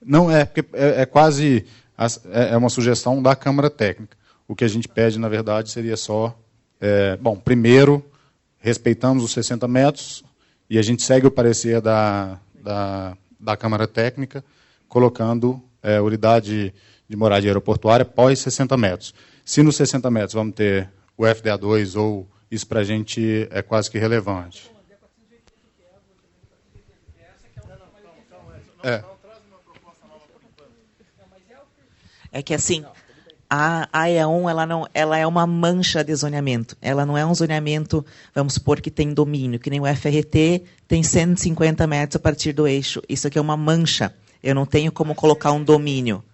Não é, porque é quase uma sugestão da Câmara Técnica. O que a gente pede, na verdade, seria só... primeiro, respeitamos os 60 metros e a gente segue o parecer da Câmara Técnica, colocando unidade de moradia aeroportuária pós 60 metros. Se nos 60 metros vamos ter o FDA2 ou isso para a gente é quase que irrelevante. É que assim, a AEA1 ela é uma mancha de zoneamento. Ela não é um zoneamento, vamos supor que tem domínio, que nem o FRT tem 150 metros a partir do eixo. Isso aqui é uma mancha. Eu não tenho como colocar um domínio.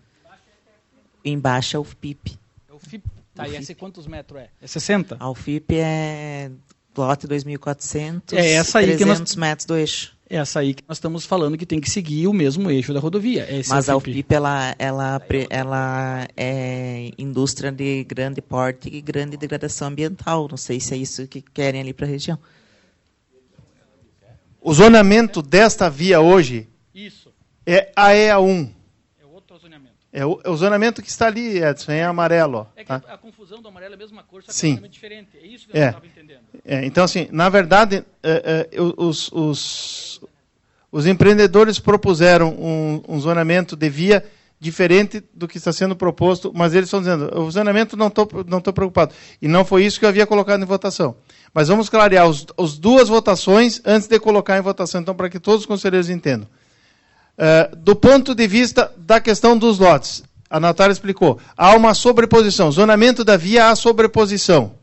Embaixo é o FIP. É o FIP. Tá, e esse quantos metros é? É 60? A UFIP é lote 2.400, essa aí 300 metros do eixo. É essa aí que nós estamos falando que tem que seguir o mesmo eixo da rodovia. Mas a UFIP ela é indústria de grande porte e grande degradação ambiental. Não sei se é isso que querem ali para a região. O zonamento desta via hoje é a EA1. É outro zonamento. É o zonamento que está ali, Edson, em amarelo. Ó, é que tá? a confusão do amarelo é a mesma cor, só que Sim. é um diferente. É isso que eu não estava entendendo. Então, assim, na verdade, os empreendedores propuseram um zonamento de via diferente do que está sendo proposto, mas eles estão dizendo, o zonamento não estou preocupado. E não foi isso que eu havia colocado em votação. Mas vamos clarear as duas votações antes de colocar em votação, então, para que todos os conselheiros entendam. Do ponto de vista da questão dos lotes, a Natália explicou, há uma sobreposição. Zonamento da via há sobreposição.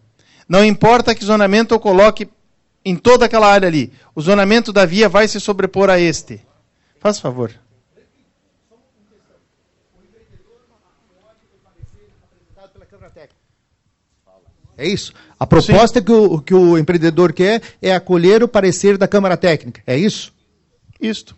Não importa que zonamento eu coloque em toda aquela área ali. O zonamento da via vai se sobrepor a este. Faz favor. É isso? A proposta que o empreendedor quer é acolher o parecer da Câmara Técnica. É isso? Isto.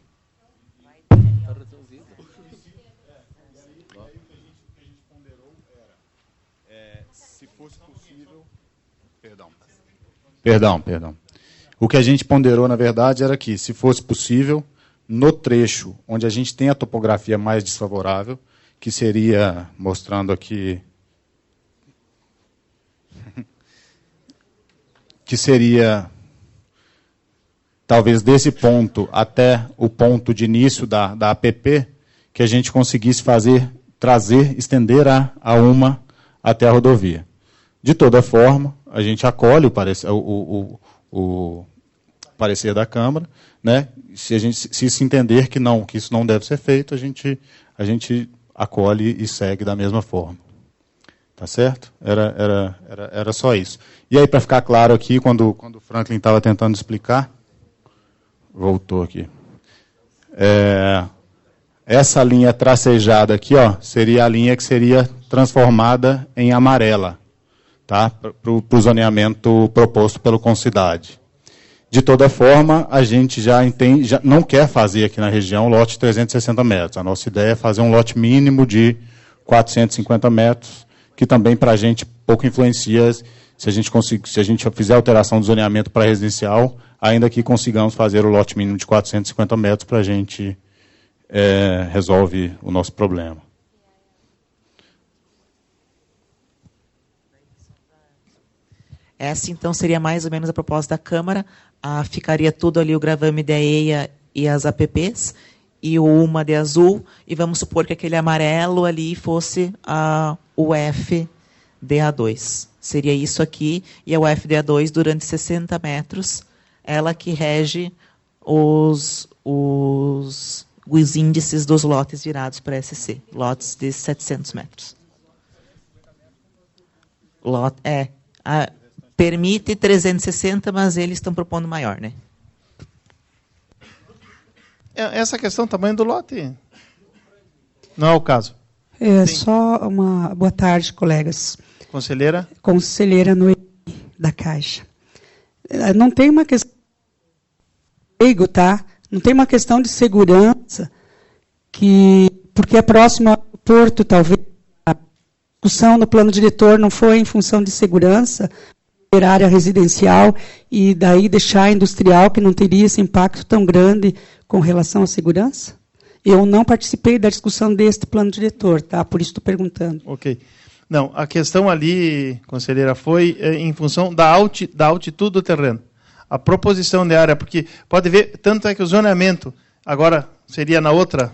Perdão. O que a gente ponderou, na verdade, era que, se fosse possível, no trecho onde a gente tem a topografia mais desfavorável, que seria, mostrando aqui, que seria, talvez, desse ponto até o ponto de início da APP, que a gente conseguisse estender a uma até a rodovia. De toda forma, a gente acolhe o parecer da Câmara, né? Se se entender que isso não deve ser feito, a gente acolhe e segue da mesma forma. Tá certo? Era só isso. E aí, para ficar claro aqui, quando o Franklin estava tentando explicar, voltou aqui. Essa linha tracejada aqui, ó, seria a linha que seria transformada em amarela, tá? Para o zoneamento proposto pelo Concidade. De toda forma, a gente já não quer fazer aqui na região lote de 360 metros. A nossa ideia é fazer um lote mínimo de 450 metros, que também para a gente pouco influencia se a gente fizer alteração do zoneamento para residencial, ainda que consigamos fazer o lote mínimo de 450 metros, para a gente resolve o nosso problema. Essa, então, seria mais ou menos a proposta da Câmara. Ficaria tudo ali, o gravame da EIA e as APPs, e o UMA de azul, e vamos supor que aquele amarelo ali fosse o FDA2. Seria isso aqui, e a UFDA2, durante 60 metros, ela que rege os índices dos lotes virados para SC, lotes de 700 metros. permite 360, mas eles estão propondo maior, né? Essa questão do tamanho do lote não é o caso. Só uma boa tarde, colegas. Conselheira? Conselheira Noemi, da Caixa. Não tem uma questão, tá? Não tem uma questão de segurança, porque é próximo ao porto, talvez a discussão no plano diretor não foi em função de segurança, ter área residencial e daí deixar industrial, que não teria esse impacto tão grande com relação à segurança? Eu não participei da discussão deste plano diretor, tá? Por isso estou perguntando. Ok. Não, a questão ali, conselheira, foi em função da altitude do terreno. A proposição de área, porque pode ver, tanto é que o zoneamento, agora seria na outra,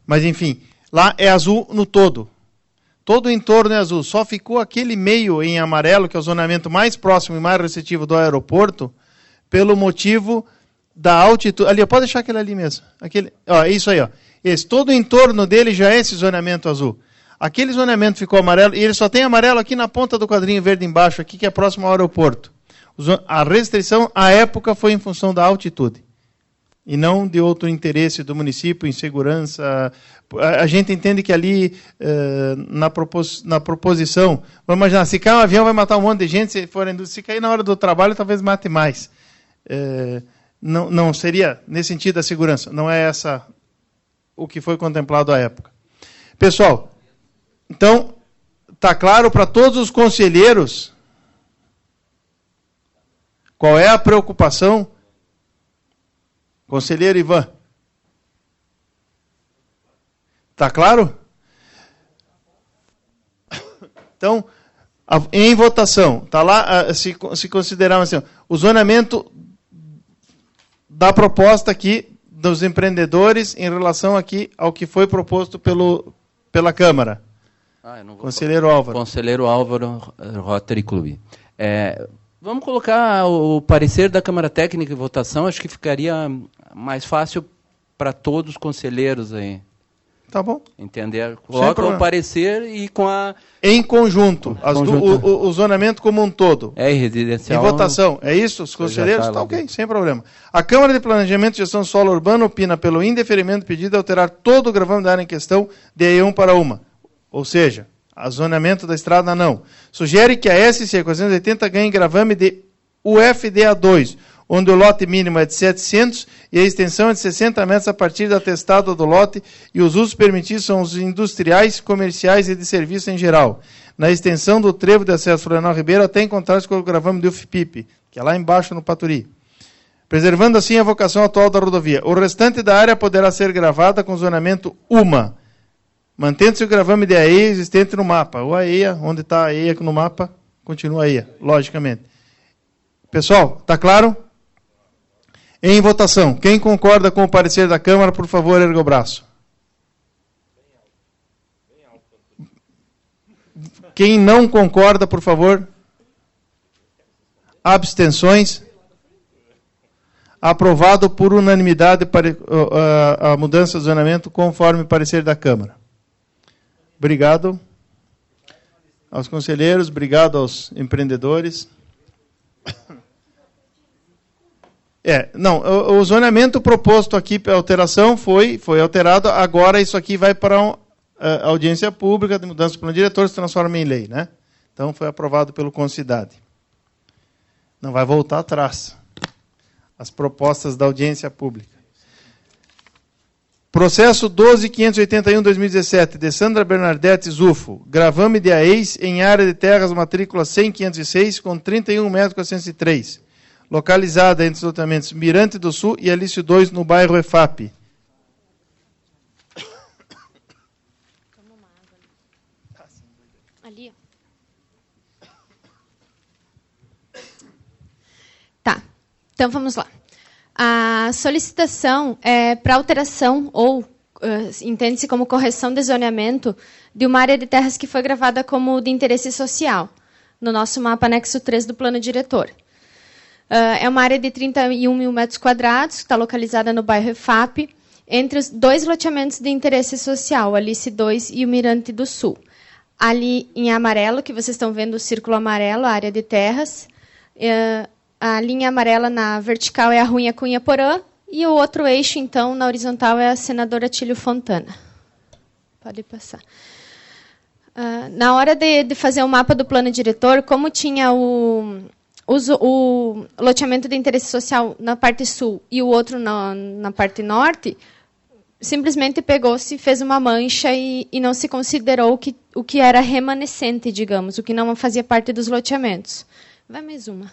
mas enfim, lá é azul no todo. Todo o entorno é azul, só ficou aquele meio em amarelo, que é o zoneamento mais próximo e mais receptivo do aeroporto, pelo motivo da altitude. Ali, pode deixar aquele ali mesmo. Aquele, isso aí, ó. Todo o entorno dele já é esse zoneamento azul. Aquele zoneamento ficou amarelo, e ele só tem amarelo aqui na ponta do quadrinho verde embaixo, aqui, que é próximo ao aeroporto. A restrição, à época, foi em função da altitude. E não de outro interesse do município, em segurança. A gente entende que ali, na proposição, vamos imaginar, se cair um avião vai matar um monte de gente, se cair na hora do trabalho, talvez mate mais. Não seria, nesse sentido, a segurança. Não é essa o que foi contemplado à época. Pessoal, então, está claro para todos os conselheiros qual é a preocupação? Conselheiro Ivan. Está claro? Então, em votação, está lá, se considerarmos assim, o zoneamento da proposta aqui dos empreendedores em relação aqui ao que foi proposto pela Câmara. Conselheiro Álvaro. Conselheiro Álvaro, Rotary Clube. Vamos colocar o parecer da Câmara Técnica em votação, acho que ficaria mais fácil para todos os conselheiros aí. Tá bom. Entender? Coloca o parecer e com a... Em conjunto, o zonamento como um todo. Residencial. Em votação. É isso? Os conselheiros? Tá ok, sem problema. A Câmara de Planejamento e Gestão Solo Urbano opina pelo indeferimento do pedido de alterar todo o gravame da área em questão de E1 para uma. Ou seja, zonamento da estrada não. Sugere que a SC 480 ganhe gravame de UFDA2, onde o lote mínimo é de 700 e a extensão é de 60 metros a partir da testada do lote e os usos permitidos são os industriais, comerciais e de serviço em geral. Na extensão do trevo de acesso Florianal Ribeiro até encontrar-se com o gravame de UFPIP, que é lá embaixo no Paturi. Preservando assim a vocação atual da rodovia. O restante da área poderá ser gravada com zonamento UMA, mantendo-se o gravame de AEIA existente no mapa. O AEIA, onde está a AEIA no mapa, continua a AEIA, logicamente. Pessoal, está claro? Em votação, quem concorda com o parecer da Câmara, por favor, erga o braço. Quem não concorda, por favor. Abstenções. Aprovado por unanimidade a mudança de zonamento conforme o parecer da Câmara. Obrigado aos conselheiros, obrigado aos empreendedores. O zonamento proposto aqui para alteração foi alterado, agora isso aqui vai para a audiência pública de mudança do plano diretor, se transforma em lei, né? Então foi aprovado pelo Concidade. Não vai voltar atrás. As propostas da audiência pública. Processo 12.581/2017, de Sandra Bernadette Zufo, gravame de AEIS em área de terras matrícula 100.506 com 31.403, localizada entre os lotamentos Mirante do Sul e Alício 2, no bairro EFAP. Ali. Tá, então vamos lá. A solicitação é para alteração ou entende-se como correção de zoneamento de uma área de terras que foi gravada como de interesse social, no nosso mapa anexo 3 do plano diretor. É uma área de 31 mil metros quadrados, que está localizada no bairro EFAP, entre os dois loteamentos de interesse social, o Alice 2 e o Mirante do Sul. Ali em amarelo, que vocês estão vendo o círculo amarelo, a área de terras, A linha amarela na vertical é a Ruinha Cunha Porã, e o outro eixo, então, na horizontal, é a Senadora Tílio Fontana. Pode passar. Na hora de fazer o mapa do plano diretor, como tinha o loteamento de interesse social na parte sul e o outro na parte norte, simplesmente pegou-se, fez uma mancha e não se considerou o que era remanescente, digamos, o que não fazia parte dos loteamentos. Vai mais uma.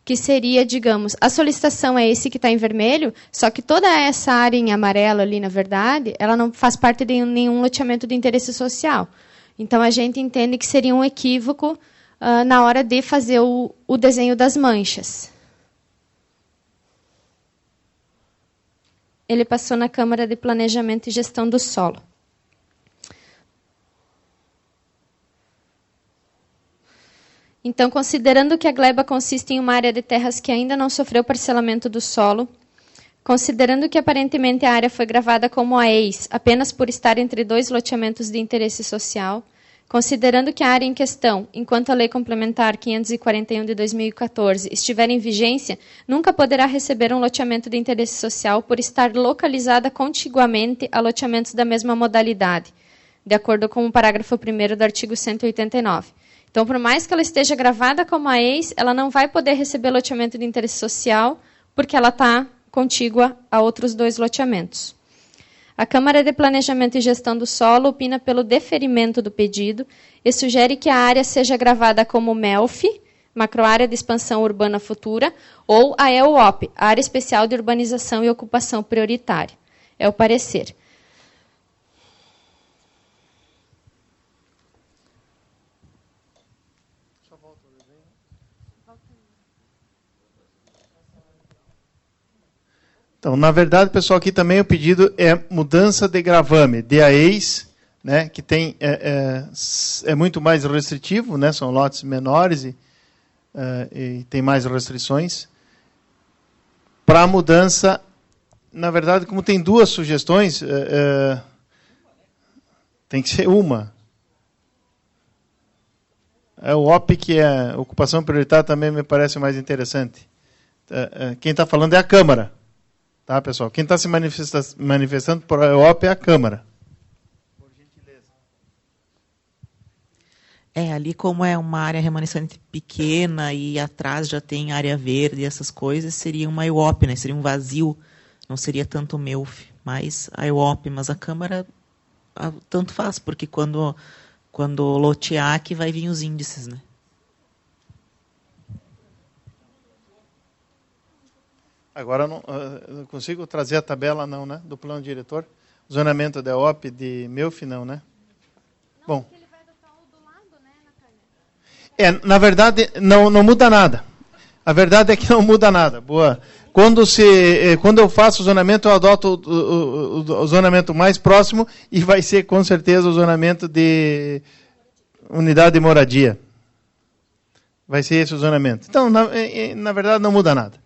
Que seria, digamos, a solicitação é esse que está em vermelho, só que toda essa área em amarelo ali, na verdade, ela não faz parte de nenhum loteamento de interesse social. Então, a gente entende que seria um equívoco na hora de fazer o desenho das manchas. Ele passou na Câmara de Planejamento e Gestão do Solo. Então, considerando que a gleba consiste em uma área de terras que ainda não sofreu parcelamento do solo, considerando que aparentemente a área foi gravada como a ex, apenas por estar entre 2 loteamentos de interesse social, considerando que a área em questão, enquanto a Lei Complementar 541 de 2014 estiver em vigência, nunca poderá receber um loteamento de interesse social por estar localizada contiguamente a loteamentos da mesma modalidade, de acordo com o parágrafo 1º do artigo 189. Então, por mais que ela esteja gravada como a ex, ela não vai poder receber loteamento de interesse social, porque ela está contígua a outros 2 loteamentos. A Câmara de Planejamento e Gestão do Solo opina pelo deferimento do pedido e sugere que a área seja gravada como MELF, Macroárea de Expansão Urbana Futura, ou a EUOP, Área Especial de Urbanização e Ocupação Prioritária. É o parecer. Então, na verdade, pessoal, aqui também o pedido é mudança de gravame, de AEIS, né, que tem, é muito mais restritivo, né, são lotes menores e tem mais restrições. Para a mudança, na verdade, como tem 2 sugestões, tem que ser uma. O OP, que é ocupação prioritária, também me parece mais interessante. Quem está falando é a Câmara. Tá, pessoal? Quem está se manifestando por EOP é a Câmara. Por gentileza. Ali como é uma área remanescente pequena e atrás já tem área verde e essas coisas, seria uma EOP, né? Seria um vazio, não seria tanto MELF, mas a EOP, mas a Câmara tanto faz, porque quando lotear que vai vir os índices, né? Agora não consigo trazer a tabela, não, né? Do plano diretor. Zonamento da EOP de MELF, não, né? Bom. Ele vai adotar o do lado, né, Natânia? Na verdade, não muda nada. A verdade é que não muda nada. Boa. Quando eu faço o zonamento, eu adoto o zonamento mais próximo e vai ser, com certeza, o zonamento de unidade de moradia. Vai ser esse o zonamento. Então, na verdade, não muda nada.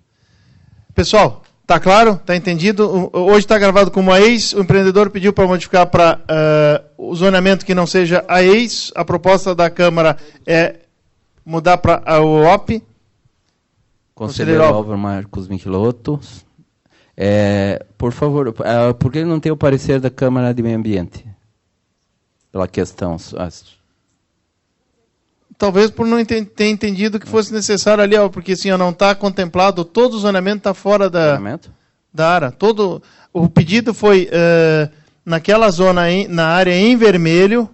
Pessoal, está claro? Está entendido? Hoje está gravado como a ex. O empreendedor pediu para modificar para o zonamento que não seja a ex. A proposta da Câmara é mudar para a UOP. Conselheiro Álvaro Marcos Michelotto. Por favor, por que não tem o parecer da Câmara de Meio Ambiente? Pela questão. Talvez por não ter entendido que fosse necessário ali, porque assim, não está contemplado, todo o zonamento está fora da área. O pedido foi naquela zona, na área em vermelho,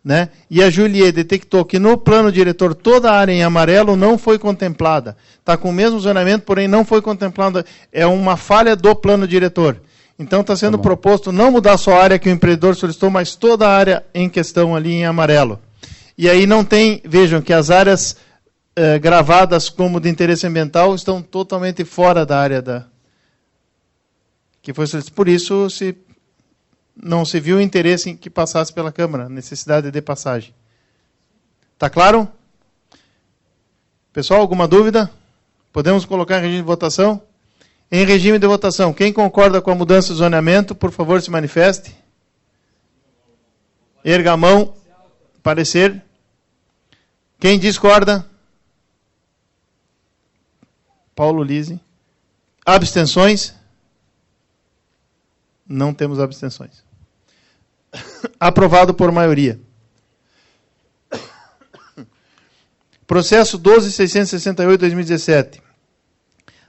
né? E a Juliet detectou que no plano diretor toda a área em amarelo não foi contemplada. Está com o mesmo zonamento, porém não foi contemplada. É uma falha do plano diretor. Então está sendo proposto não mudar só a área que o empreendedor solicitou, mas toda a área em questão ali em amarelo. E aí não tem, vejam que as áreas gravadas como de interesse ambiental estão totalmente fora da área que foi solicitada. Por isso não se viu interesse em que passasse pela Câmara, necessidade de passagem. Está claro? Pessoal, alguma dúvida? Podemos colocar em regime de votação? Em regime de votação, quem concorda com a mudança de zoneamento, por favor, se manifeste. Erga a mão. Parecer. Quem discorda? Paulo Lise. Abstenções? Não temos abstenções. Aprovado por maioria. Processo 12.668/2017.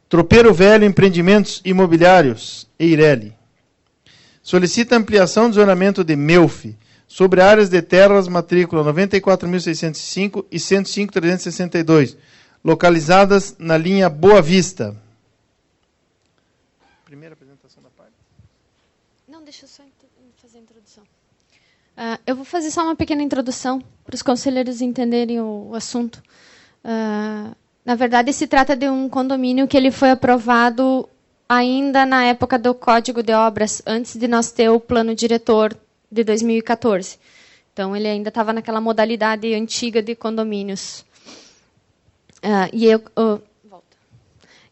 Tropeiro Velho Empreendimentos Imobiliários, Eireli. Solicita ampliação do zonamento de MEUF sobre áreas de terras matrícula 94.605 e 105.362, localizadas na linha Boa Vista. Primeira apresentação da parte. Não, deixa eu só fazer a introdução. Eu vou fazer só uma pequena introdução para os conselheiros entenderem o assunto. Na verdade, se trata de um condomínio que ele foi aprovado ainda na época do Código de Obras, antes de nós ter o plano diretor de 2014. Então, ele ainda estava naquela modalidade antiga de condomínios.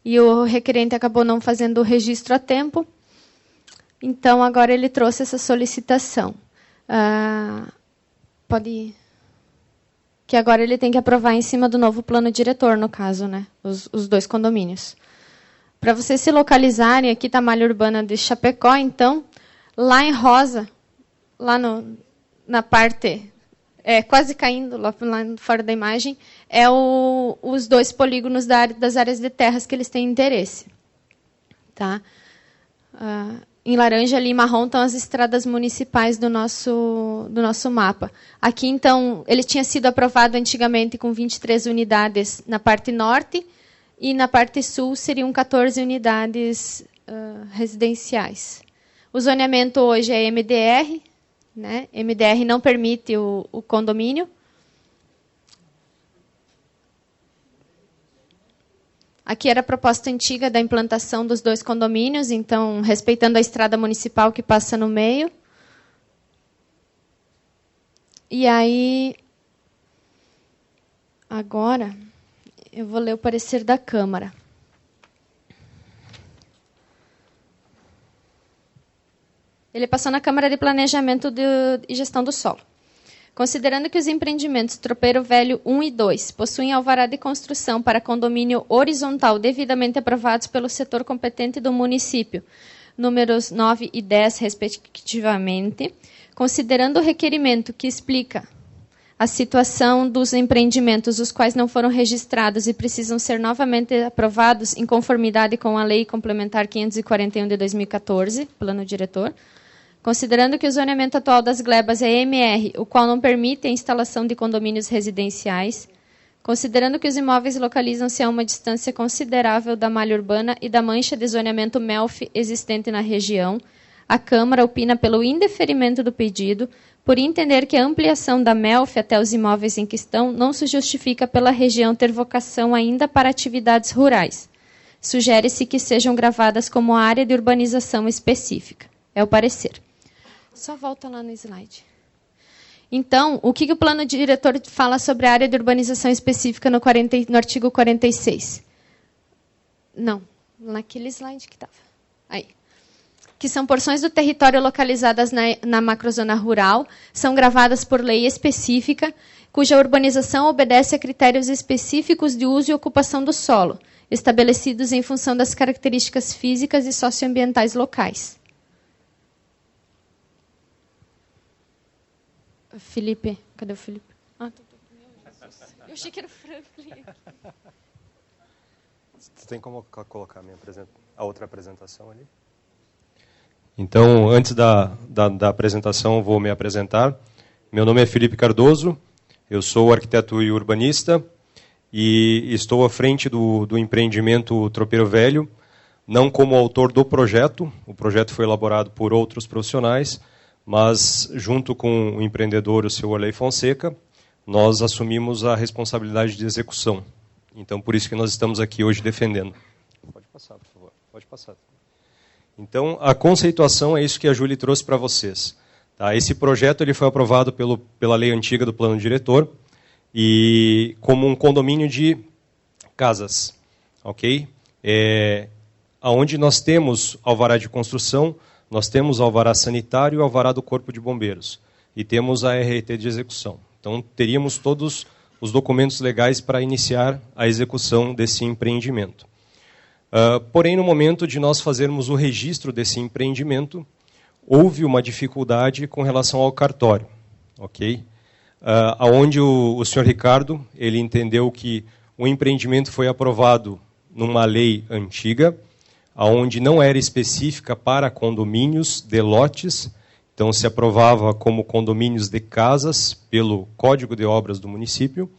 E o requerente acabou não fazendo o registro a tempo. Então, agora ele trouxe essa solicitação. Pode ir. Que agora ele tem que aprovar em cima do novo plano diretor, no caso, né? Os dois condomínios. Para vocês se localizarem, aqui está a malha urbana de Chapecó, então, lá em rosa, lá na parte, quase caindo, lá fora da imagem, os dois polígonos das áreas de terras que eles têm interesse. Tá? Em laranja ali, marrom, estão as estradas municipais do nosso mapa. Aqui, então, ele tinha sido aprovado antigamente com 23 unidades na parte norte e na parte sul seriam 14 unidades residenciais. O zoneamento hoje é MDR, né? MDR não permite o condomínio. Aqui era a proposta antiga da implantação dos dois condomínios, então, respeitando a estrada municipal que passa no meio. E aí, agora, eu vou ler o parecer da Câmara. Ele passou na Câmara de Planejamento e Gestão do Solo. Considerando que os empreendimentos Tropeiro Velho 1 e 2 possuem alvará de construção para condomínio horizontal devidamente aprovados pelo setor competente do município, números 9 e 10, respectivamente, considerando o requerimento que explica a situação dos empreendimentos os quais não foram registrados e precisam ser novamente aprovados em conformidade com a Lei Complementar 541 de 2014, Plano Diretor, considerando que o zoneamento atual das glebas é MR, o qual não permite a instalação de condomínios residenciais, considerando que os imóveis localizam-se a uma distância considerável da malha urbana e da mancha de zoneamento MELF existente na região, a Câmara opina pelo indeferimento do pedido, por entender que a ampliação da MELF até os imóveis em questão não se justifica pela região ter vocação ainda para atividades rurais. Sugere-se que sejam gravadas como área de urbanização específica. É o parecer. Só volta lá no slide. Então, o que o plano diretor fala sobre a área de urbanização específica no artigo 46? Não, naquele slide que estava. Aí. Que são porções do território localizadas na macrozona rural, são gravadas por lei específica, cuja urbanização obedece a critérios específicos de uso e ocupação do solo, estabelecidos em função das características físicas e socioambientais locais. Felipe, cadê o Felipe? Meu Jesus. Eu achei que era o Franklin. Você tem como colocar a outra apresentação ali? Então, antes da apresentação, vou me apresentar. Meu nome é Felipe Cardoso, eu sou arquiteto e urbanista e estou à frente do empreendimento Tropeiro Velho, não como autor do projeto, o projeto foi elaborado por outros profissionais, mas, junto com o empreendedor, o seu Orley Fonseca, nós assumimos a responsabilidade de execução. Então, por isso que nós estamos aqui hoje defendendo. Pode passar, por favor. Pode passar. Então, a conceituação é isso que a Júlia trouxe para vocês. Tá? Esse projeto ele foi aprovado pela lei antiga do plano diretor e como um condomínio de casas. Ok? Onde nós temos alvará de construção, nós temos alvará sanitário e alvará do Corpo de Bombeiros. E temos a RT de execução. Então, teríamos todos os documentos legais para iniciar a execução desse empreendimento. Porém, no momento de nós fazermos o registro desse empreendimento, houve uma dificuldade com relação ao cartório, ok? Onde o senhor Ricardo ele entendeu que o empreendimento foi aprovado numa lei antiga, onde não era específica para condomínios de lotes, então se aprovava como condomínios de casas pelo Código de Obras do município,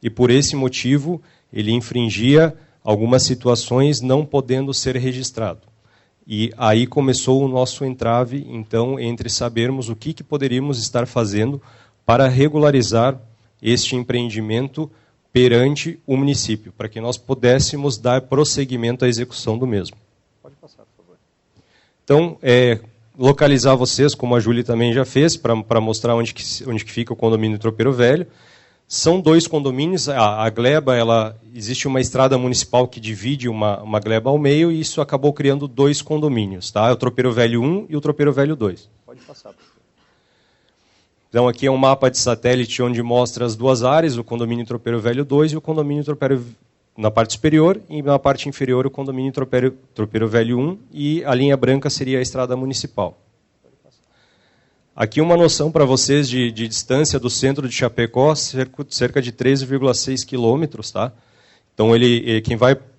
e por esse motivo ele infringia algumas situações não podendo ser registrado. E aí começou o nosso entrave, então, entre sabermos o que poderíamos estar fazendo para regularizar este empreendimento perante o município, para que nós pudéssemos dar prosseguimento à execução do mesmo. Pode passar, por favor. Então, localizar vocês, como a Júlia também já fez, para mostrar onde que fica o condomínio Tropeiro Velho. São 2 condomínios, a gleba, existe uma estrada municipal que divide uma gleba ao meio, e isso acabou criando 2 condomínios, tá? O Tropeiro Velho 1 e o Tropeiro Velho 2. Pode passar, por favor. Então, aqui é um mapa de satélite onde mostra as 2 áreas, o condomínio Tropeiro Velho 2 e o condomínio Tropeiro na parte superior, e na parte inferior o condomínio Tropeiro Velho 1, e a linha branca seria a estrada municipal. Aqui uma noção para vocês de distância do centro de Chapecó, cerca de 13,6 quilômetros, tá? Então,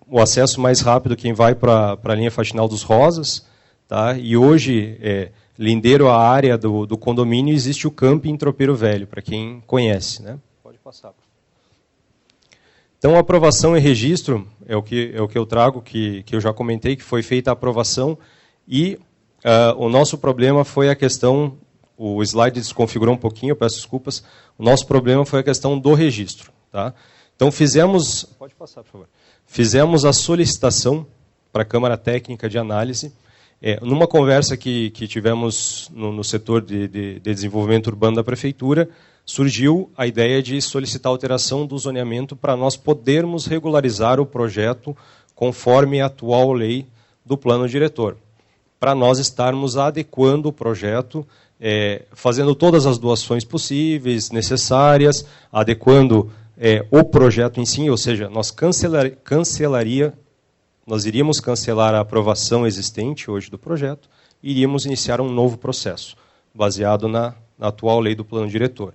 o acesso mais rápido, quem vai para a linha Faxinal dos Rosas, tá? E hoje, lindeiro à área do condomínio, existe o camping Tropeiro Velho, para quem conhece, né? Pode passar. Então, a aprovação e registro é o que eu trago, que eu já comentei, que foi feita a aprovação, e o nosso problema foi a questão. O slide desconfigurou um pouquinho, eu peço desculpas. O nosso problema foi a questão do registro. Tá? Então, pode passar, por favor. Fizemos a solicitação para a Câmara Técnica de Análise. Numa conversa que tivemos no setor de desenvolvimento urbano da Prefeitura, surgiu a ideia de solicitar alteração do zoneamento para nós podermos regularizar o projeto conforme a atual lei do plano diretor, para nós estarmos adequando o projeto, fazendo todas as doações possíveis, necessárias, adequando o projeto em si, ou seja, nós iríamos cancelar a aprovação existente hoje do projeto e iríamos iniciar um novo processo, baseado na atual lei do plano diretor.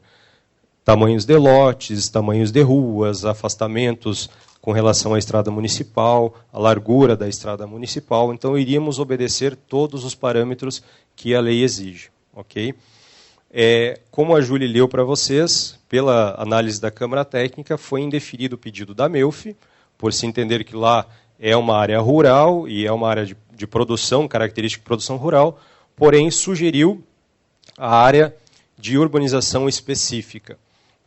Tamanhos de lotes, tamanhos de ruas, afastamentos com relação à estrada municipal, a largura da estrada municipal, então iríamos obedecer todos os parâmetros que a lei exige. Okay? Como a Júlia leu para vocês, pela análise da Câmara Técnica, foi indeferido o pedido da MEUF, por se entender que lá é uma área rural e é uma área de produção, característica de produção rural, porém sugeriu a área de urbanização específica,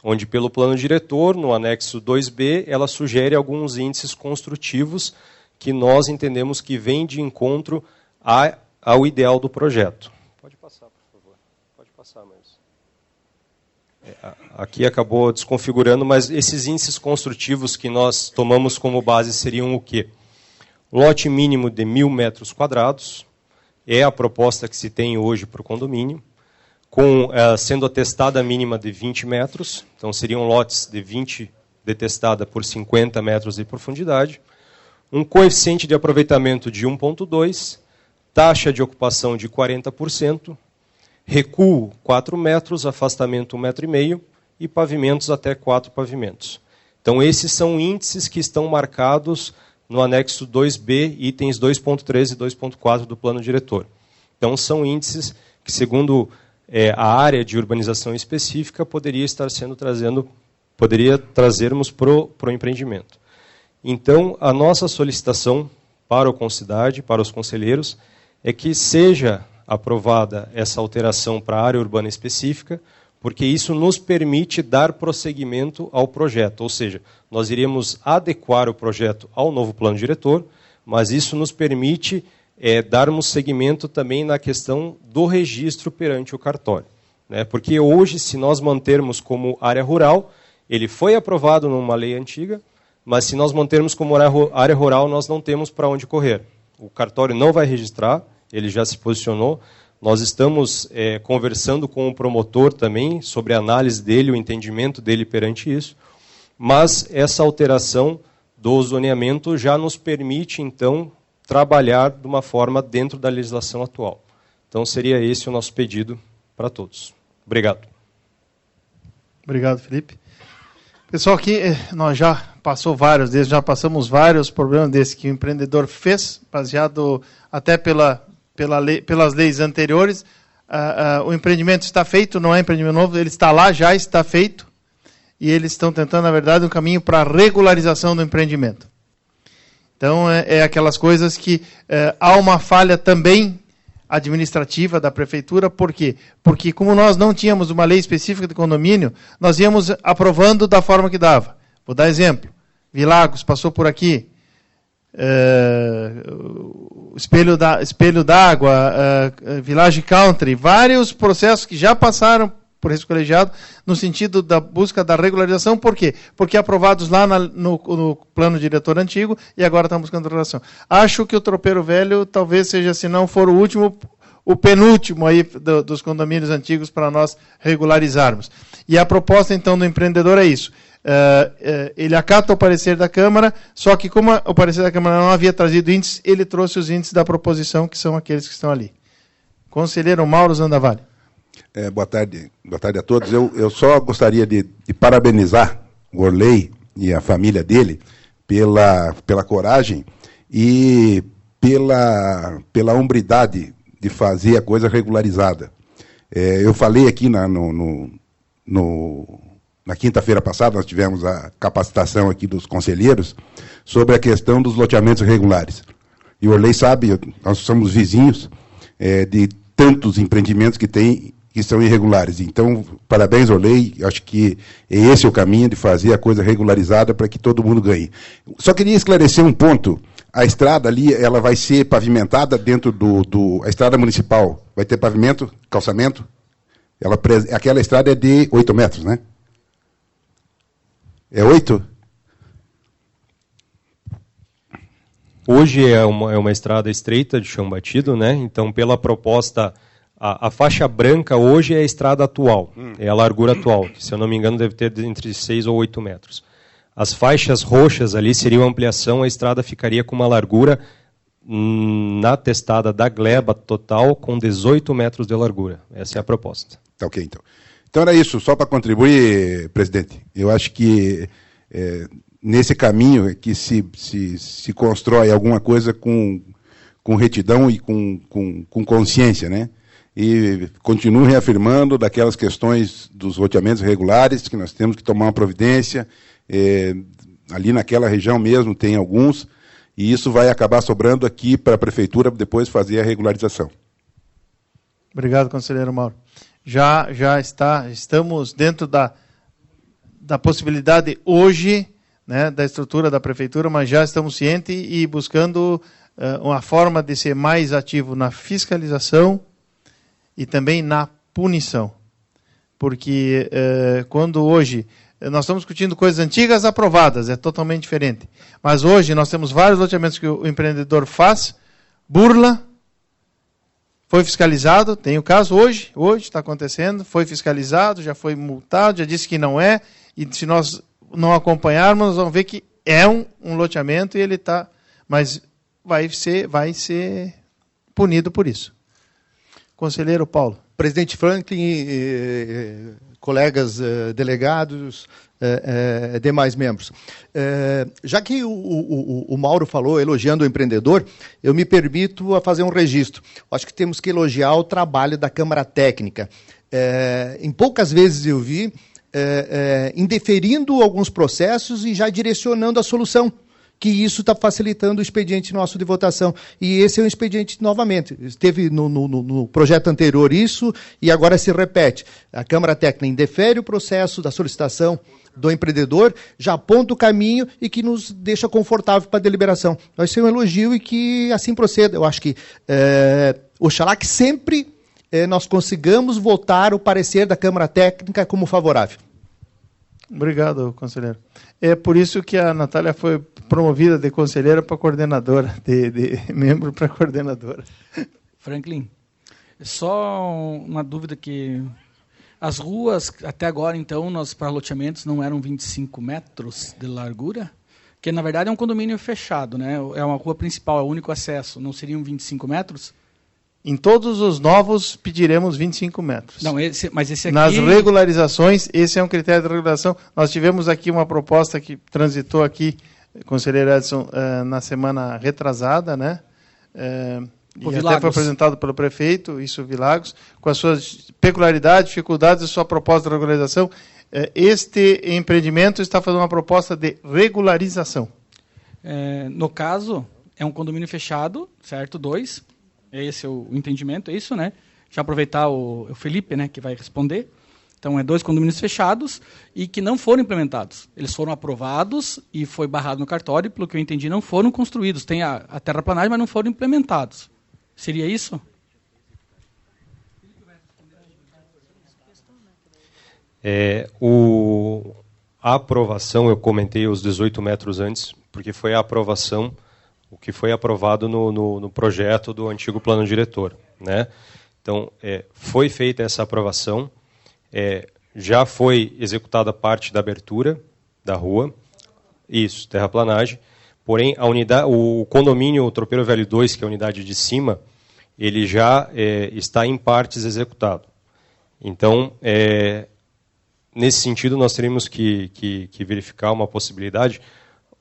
onde pelo plano diretor, no anexo 2B, ela sugere alguns índices construtivos que nós entendemos que vêm de encontro ao ideal do projeto. Pode passar, por favor. Pode passar, mas... Aqui acabou desconfigurando, mas esses índices construtivos que nós tomamos como base seriam o quê? Lote mínimo de 1.000 metros quadrados, é a proposta que se tem hoje para o condomínio, sendo atestada mínima de 20 metros, então seriam lotes de 20 de testada por 50 metros de profundidade, um coeficiente de aproveitamento de 1,2, taxa de ocupação de 40%, recuo 4 metros, afastamento 1,5 m e pavimentos até 4 pavimentos. Então, esses são índices que estão marcados no anexo 2B, itens 2.3 e 2.4 do plano diretor. Então, são índices que, segundo a área de urbanização específica, poderia trazermos para o empreendimento. Então, a nossa solicitação para o Concidade, para os conselheiros, é que seja aprovada essa alteração para a área urbana específica, porque isso nos permite dar prosseguimento ao projeto, ou seja, nós iremos adequar o projeto ao novo plano diretor, mas isso nos permite darmos seguimento também na questão do registro perante o cartório. Né? Porque hoje, se nós mantermos como área rural, ele foi aprovado numa lei antiga, mas se nós mantermos como área rural, nós não temos para onde correr. O cartório não vai registrar, ele já se posicionou. Nós estamos conversando com o promotor também sobre a análise dele, o entendimento dele perante isso, mas essa alteração do zoneamento já nos permite, então, trabalhar de uma forma dentro da legislação atual. Então, seria esse o nosso pedido para todos. Obrigado. Obrigado, Felipe. Pessoal, aqui nós já passamos vários problemas desses que o empreendedor fez, baseado até pelas leis anteriores. O empreendimento está feito, não é empreendimento novo, ele está lá, já está feito, e eles estão tentando, na verdade, um caminho para a regularização do empreendimento. Então, é aquelas coisas que há uma falha também administrativa da prefeitura. Por quê? Porque como nós não tínhamos uma lei específica de condomínio, nós íamos aprovando da forma que dava. Vou dar exemplo. Vilagos passou por aqui. Espelho d'Água, Village Country, vários processos que já passaram por risco colegiado no sentido da busca da regularização. Por quê? Porque aprovados lá no plano diretor antigo e agora estão buscando regulação. Acho que o Tropeiro Velho talvez seja, se não for o último, o penúltimo aí dos condomínios antigos para nós regularizarmos. E a proposta, então, do empreendedor é isso. Ele acata o parecer da Câmara, só que como o parecer da Câmara não havia trazido índices, ele trouxe os índices da proposição, que são aqueles que estão ali. Conselheiro Mauro Zandavalli. Boa tarde a todos. Eu só gostaria de parabenizar o Orley e a família dele pela coragem e pela hombridade de fazer a coisa regularizada. Eu falei aqui na quinta-feira passada, nós tivemos a capacitação aqui dos conselheiros sobre a questão dos loteamentos irregulares. E o Orley sabe, nós somos vizinhos de tantos empreendimentos que são irregulares. Então, parabéns, Orley. Acho que esse é o caminho de fazer a coisa regularizada para que todo mundo ganhe. Só queria esclarecer um ponto. A estrada ali, ela vai ser pavimentada dentro a estrada municipal. Vai ter pavimento, calçamento? Aquela estrada é de 8 metros, né? É 8? Hoje é uma estrada estreita de chão batido, né? Então, pela proposta, a faixa branca hoje é a estrada atual, é a largura atual, que, se eu não me engano, deve ter entre 6 ou 8 metros. As faixas roxas ali seriam ampliação, a estrada ficaria com uma largura na testada da gleba total com 18 metros de largura. Essa é a proposta. Tá ok, então. Então era isso, só para contribuir, presidente. Eu acho que nesse caminho que se constrói alguma coisa com retidão e com consciência, né? E continuo reafirmando daquelas questões dos loteamentos irregulares, que nós temos que tomar uma providência. Ali naquela região mesmo tem alguns, e isso vai acabar sobrando aqui para a prefeitura depois fazer a regularização. Obrigado, conselheiro Mauro. Estamos dentro da possibilidade hoje, né, da estrutura da prefeitura, mas já estamos cientes e buscando uma forma de ser mais ativo na fiscalização e também na punição. Porque quando hoje nós estamos discutindo coisas antigas aprovadas, é totalmente diferente. Mas hoje nós temos vários loteamentos que o empreendedor faz, burla, foi fiscalizado, tem o caso hoje está acontecendo, foi fiscalizado, já foi multado, já disse que não é, e se nós não acompanharmos, nós vamos ver que é um loteamento e ele está, mas vai ser punido por isso. Conselheiro Paulo. Presidente Franklin, colegas delegados, demais membros. Já que o Mauro falou elogiando o empreendedor, eu me permito a fazer um registro. Acho que temos que elogiar o trabalho da Câmara Técnica. Em poucas vezes eu vi indeferindo alguns processos e já direcionando a solução, que isso está facilitando o expediente nosso de votação. E esse é um expediente, novamente, esteve no projeto anterior isso, e agora se repete. A Câmara Técnica indefere o processo da solicitação do empreendedor, já aponta o caminho e que nos deixa confortável para a deliberação. Vai ser um elogio e que assim proceda. Eu acho que, oxalá que sempre nós consigamos votar o parecer da Câmara Técnica como favorável. Obrigado, conselheiro. É por isso que a Natália foi promovida de conselheira para coordenadora, de membro para coordenadora. Franklin, só uma dúvida que as ruas, até agora, então, para loteamentos não eram 25 metros de largura? Porque, na verdade, é um condomínio fechado, né? É uma rua principal, é o único acesso. Não seriam 25 metros? Em todos os novos, pediremos 25 metros. Não, mas esse aqui... Nas regularizações, esse é um critério de regularização. Nós tivemos aqui uma proposta que transitou aqui, conselheiro Edson, na semana retrasada, né? E até foi apresentado pelo prefeito, isso, Vilagos, com as suas peculiaridades, dificuldades e sua proposta de regularização. Este empreendimento está fazendo uma proposta de regularização. No caso, é um condomínio fechado, certo? 2. Esse é o entendimento, é isso, né? Já aproveitar o Felipe, né, que vai responder. Então, 2 condomínios fechados e que não foram implementados. Eles foram aprovados e foi barrado no cartório, pelo que eu entendi, não foram construídos. Tem a terraplanagem, mas não foram implementados. Seria isso? A aprovação, eu comentei os 18 metros antes, porque foi a aprovação, o que foi aprovado no projeto do antigo plano diretor, né? Então, foi feita essa aprovação, já foi executada a parte da abertura da rua, isso, terraplanagem, porém, o condomínio Tropeiro Velho 2, que é a unidade de cima, ele já está em partes executado. Então, nesse sentido, nós teríamos que verificar uma possibilidade.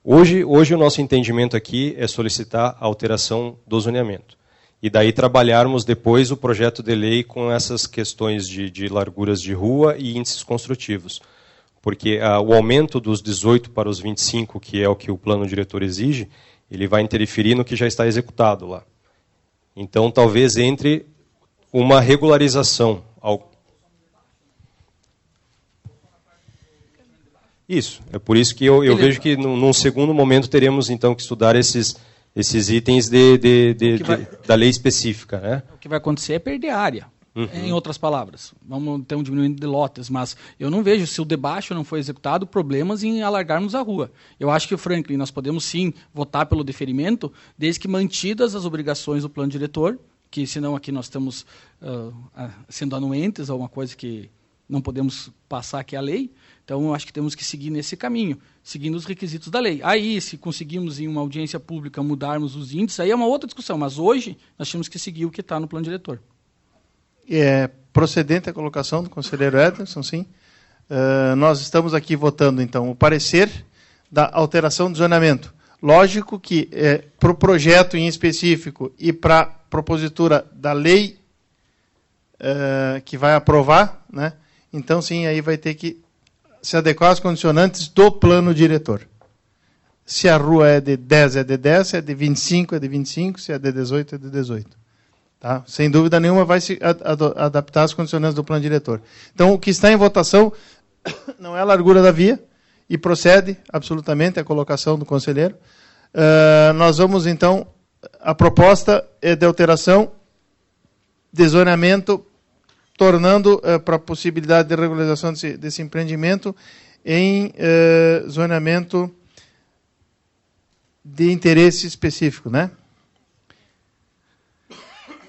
Hoje o nosso entendimento aqui é solicitar a alteração do zoneamento. E daí trabalharmos depois o projeto de lei com essas questões de larguras de rua e índices construtivos. Porque o aumento dos 18 para os 25, que é o que o plano diretor exige, ele vai interferir no que já está executado lá. Então, talvez entre uma regularização. Isso, é por isso que eu vejo que num segundo momento teremos então que estudar esses itens da lei específica, né? O que vai acontecer é perder área, em outras palavras. Vamos ter um diminuimento de lotes, mas eu não vejo, se o debaixo não foi executado, problemas em alargarmos a rua. Eu acho que, Franklin, nós podemos sim votar pelo deferimento, desde que mantidas as obrigações do plano diretor, que senão aqui nós estamos sendo anuentes a uma coisa que não podemos passar, que é a lei. Então, eu acho que temos que seguir nesse caminho, seguindo os requisitos da lei. Aí, se conseguimos, em uma audiência pública, mudarmos os índices, aí é uma outra discussão. Mas hoje, nós temos que seguir o que está no plano diretor. Procedente a colocação do conselheiro Ederson, sim. Nós estamos aqui votando, então, o parecer da alteração do zoneamento. Lógico que, para o projeto em específico e para a propositura da lei que vai aprovar, né? Então, sim, aí vai ter que se adequar às condicionantes do plano diretor. Se a rua é de 10, é de 10, se é de 25, é de 25, se é de 18, é de 18. Tá? Sem dúvida nenhuma vai se adaptar às condicionantes do plano diretor. Então, o que está em votação não é a largura da via, e procede absolutamente a colocação do conselheiro. Nós vamos, então, a proposta é de alteração de zoneamento, tornando para a possibilidade de regularização desse empreendimento em zoneamento de interesse específico, né?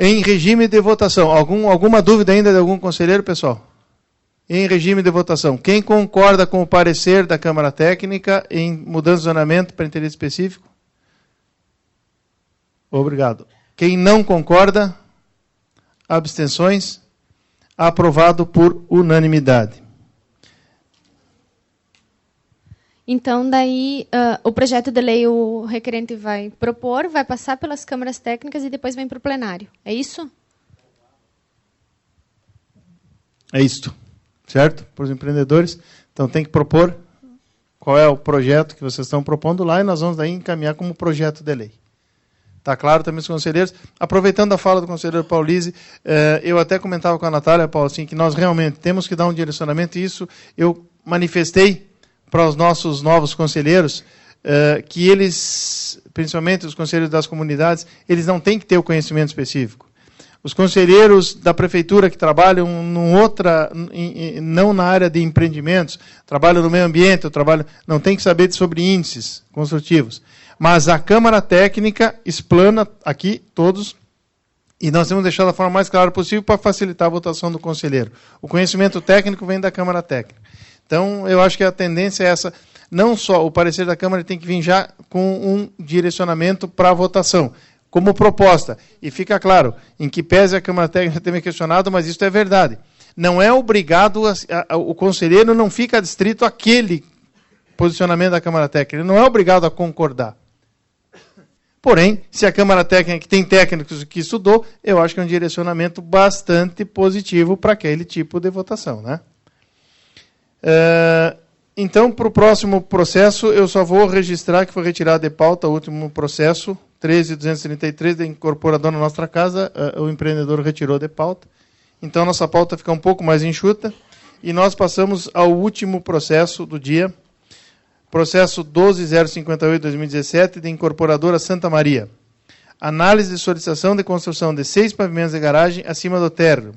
Em regime de votação. Alguma dúvida ainda de algum conselheiro, pessoal? Em regime de votação. Quem concorda com o parecer da Câmara Técnica em mudança de zoneamento para interesse específico? Obrigado. Quem não concorda? Abstenções? Aprovado por unanimidade. Então, daí, o projeto de lei o requerente vai propor, vai passar pelas câmaras técnicas e depois vem para o plenário. É isso? É isto. Certo? Para os empreendedores. Então, tem que propor qual é o projeto que vocês estão propondo lá e nós vamos daí encaminhar como projeto de lei. Está claro também os conselheiros? Aproveitando a fala do conselheiro Paulise, eu até comentava com a Natália, Paulo, assim, que nós realmente temos que dar um direcionamento, e isso eu manifestei para os nossos novos conselheiros, que eles, principalmente os conselheiros das comunidades, eles não têm que ter o conhecimento específico. Os conselheiros da prefeitura que trabalham não na área de empreendimentos, trabalham no meio ambiente, não tem que saber sobre índices construtivos. Mas a Câmara Técnica explana aqui todos, e nós temos deixado da forma mais clara possível para facilitar a votação do conselheiro. O conhecimento técnico vem da Câmara Técnica. Então, eu acho que a tendência é essa. não só o parecer da Câmara tem que vir já com um direcionamento para a votação, como proposta. E fica claro, em que pese a Câmara Técnica ter me questionado, mas isso é verdade. Não é obrigado, o conselheiro não fica adstrito àquele posicionamento da Câmara Técnica, ele não é obrigado a concordar. Porém, se a Câmara Técnica tem técnicos que estudou, eu acho que é um direcionamento bastante positivo para aquele tipo de votação, né? Então, para o próximo processo, eu só vou registrar que foi retirado de pauta o último processo, 13.233, da incorporadora na nossa casa, o empreendedor retirou de pauta. Então, nossa pauta fica um pouco mais enxuta. E nós passamos ao último processo do dia, processo 12.058/2017, da incorporadora Santa Maria. Análise de solicitação de construção de 6 pavimentos de garagem acima do térreo,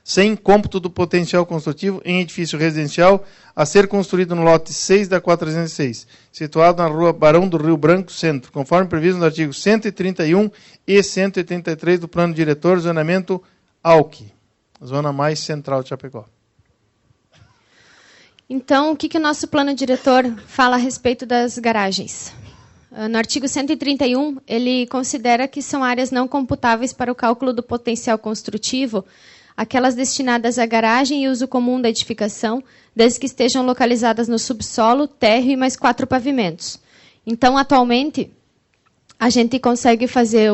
sem cômputo do potencial construtivo em edifício residencial a ser construído no lote 6 da 406, situado na rua Barão do Rio Branco, Centro, conforme previsto nos artigos 131 e 183 do Plano Diretor, zonamento AUC, zona mais central de Chapecó. Então, o que o nosso Plano Diretor fala a respeito das garagens? No artigo 131, ele considera que são áreas não computáveis para o cálculo do potencial construtivo aquelas destinadas à garagem e uso comum da edificação, desde que estejam localizadas no subsolo, térreo e mais 4 pavimentos. Então, atualmente, a gente consegue fazer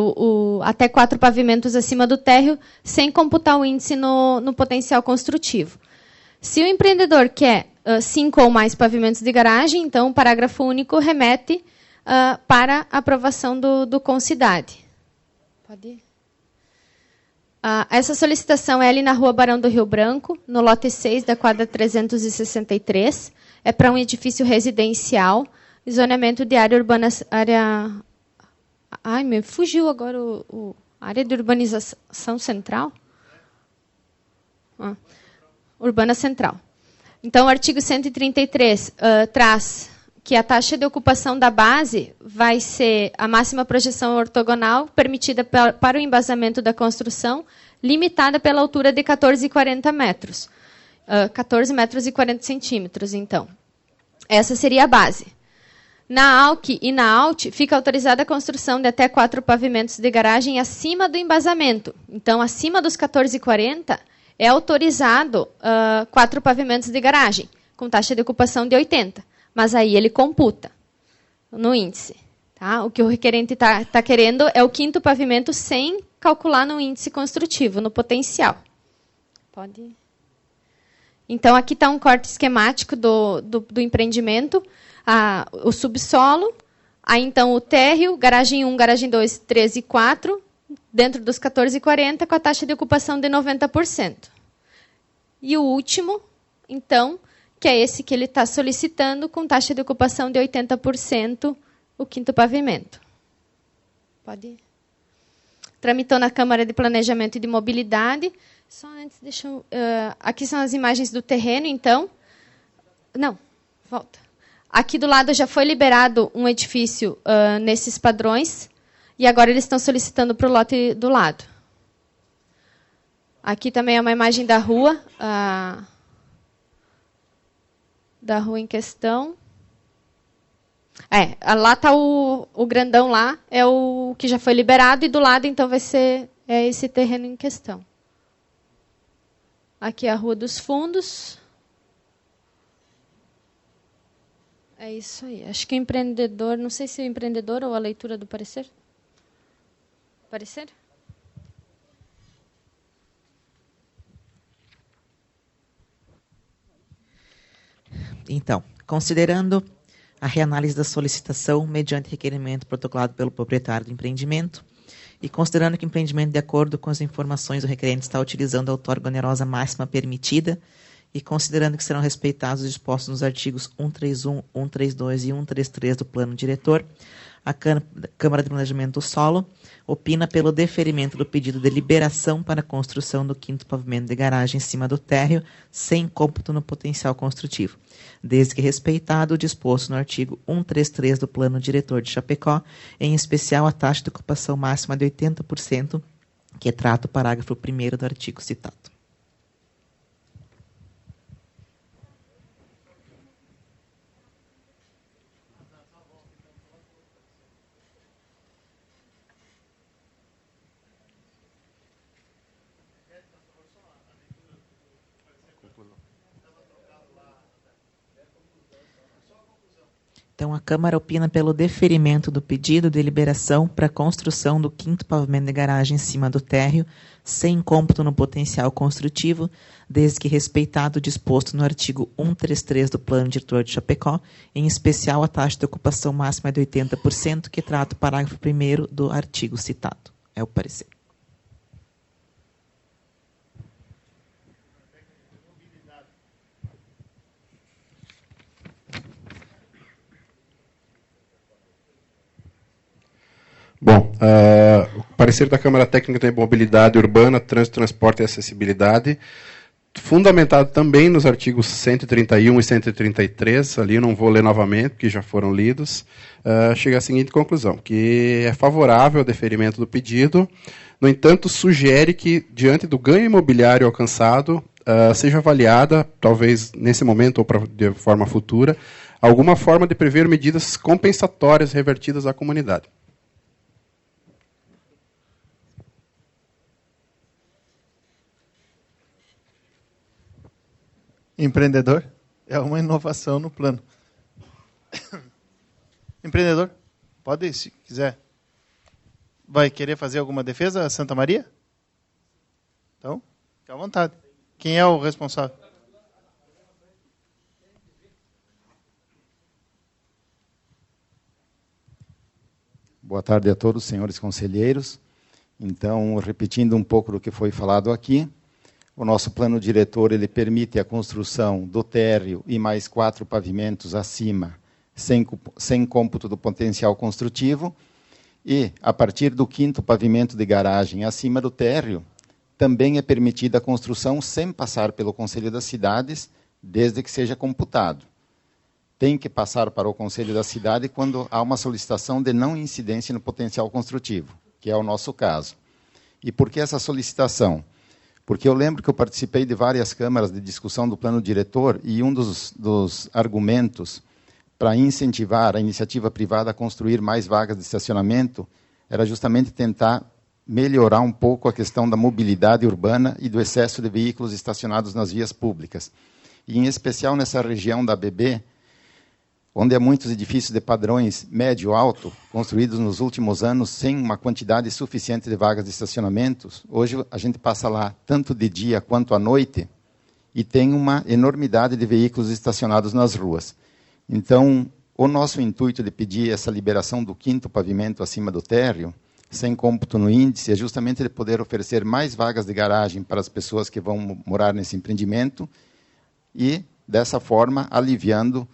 até 4 pavimentos acima do térreo sem computar o índice no potencial construtivo. Se o empreendedor quer 5 ou mais pavimentos de garagem, então o parágrafo único remete para aprovação do Concidade. Pode ir. Essa solicitação é ali na Rua Barão do Rio Branco, no lote 6 da quadra 363. É para um edifício residencial, zoneamento de área urbana... Ai, me fugiu agora área de urbanização central? Urbana central. Então, o artigo 133 traz que a taxa de ocupação da base vai ser a máxima projeção ortogonal permitida para o embasamento da construção, limitada pela altura de 14,40 metros. 14 metros e 40 centímetros, então. Essa seria a base. Na AUC e na AUT, fica autorizada a construção de até 4 pavimentos de garagem acima do embasamento. Então, acima dos 14,40, é autorizado 4 pavimentos de garagem, com taxa de ocupação de 80. Mas aí ele computa no índice. Tá? O que o requerente está querendo é o 5º pavimento sem calcular no índice construtivo, no potencial. Pode ir. Então, aqui está um corte esquemático do empreendimento. O subsolo, aí então o térreo, garagem 1, garagem 2, 3 e 4, dentro dos 14,40, com a taxa de ocupação de 90%. E o último, então, que é esse que ele está solicitando, com taxa de ocupação de 80%, o 5º pavimento. Pode ir. Tramitou na Câmara de Planejamento e de Mobilidade. Só antes, deixa eu... aqui são as imagens do terreno, então. Não, volta. Aqui do lado já foi liberado um edifício nesses padrões, e agora eles estão solicitando para o lote do lado. Aqui também é uma imagem da rua em questão. Lá está o grandão lá, é o que já foi liberado, e do lado, então, vai ser esse terreno em questão. Aqui é a Rua dos Fundos. É isso aí. Acho que o empreendedor, não sei se o empreendedor ou a leitura do parecer. Parecer? Então, considerando a reanálise da solicitação mediante requerimento protocolado pelo proprietário do empreendimento e considerando que o empreendimento, de acordo com as informações do requerente, está utilizando a outorga onerosa máxima permitida e considerando que serão respeitados os dispostos nos artigos 131, 132 e 133 do Plano Diretor, a Câmara de Planejamento do Solo opina pelo deferimento do pedido de liberação para a construção do 5º pavimento de garagem em cima do térreo, sem cômputo no potencial construtivo, desde que respeitado o disposto no artigo 133 do Plano Diretor de Chapecó, em especial a taxa de ocupação máxima de 80%, que trata o parágrafo 1º do artigo citado. Então, a Câmara opina pelo deferimento do pedido de liberação para a construção do 5º pavimento de garagem em cima do térreo, sem cômputo no potencial construtivo, desde que respeitado o disposto no artigo 133 do Plano Diretor de Chapecó, em especial a taxa de ocupação máxima de 80%, que trata o parágrafo 1º do artigo citado. É o parecer. Bom, o parecer da Câmara Técnica de Mobilidade Urbana, Trânsito, Transporte e Acessibilidade, fundamentado também nos artigos 131 e 133, ali eu não vou ler novamente, porque já foram lidos, chega à seguinte conclusão, que é favorável ao deferimento do pedido, no entanto, sugere que, diante do ganho imobiliário alcançado, seja avaliada, talvez nesse momento ou de forma futura, alguma forma de prever medidas compensatórias revertidas à comunidade. Empreendedor? É uma inovação no plano. Empreendedor? Pode, se quiser. Vai querer fazer alguma defesa, Santa Maria? Então, fique à vontade. Quem é o responsável? Boa tarde a todos, senhores conselheiros. Então, repetindo um pouco do que foi falado aqui, o nosso plano diretor ele permite a construção do térreo e mais 4 pavimentos acima, sem cômputo do potencial construtivo, e, a partir do 5º pavimento de garagem acima do térreo, também é permitida a construção sem passar pelo Conselho das Cidades, desde que seja computado. Tem que passar para o Conselho da Cidade quando há uma solicitação de não incidência no potencial construtivo, que é o nosso caso. E por que essa solicitação? Porque eu lembro que eu participei de várias câmaras de discussão do plano diretor e um dos argumentos para incentivar a iniciativa privada a construir mais vagas de estacionamento era justamente tentar melhorar um pouco a questão da mobilidade urbana e do excesso de veículos estacionados nas vias públicas. E, em especial, nessa região da ABB, onde há muitos edifícios de padrões médio-alto, construídos nos últimos anos sem uma quantidade suficiente de vagas de estacionamentos. Hoje a gente passa lá tanto de dia quanto à noite e tem uma enormidade de veículos estacionados nas ruas. Então, o nosso intuito de pedir essa liberação do 5º pavimento acima do térreo, sem cômputo no índice, é justamente de poder oferecer mais vagas de garagem para as pessoas que vão morar nesse empreendimento e, dessa forma, aliviando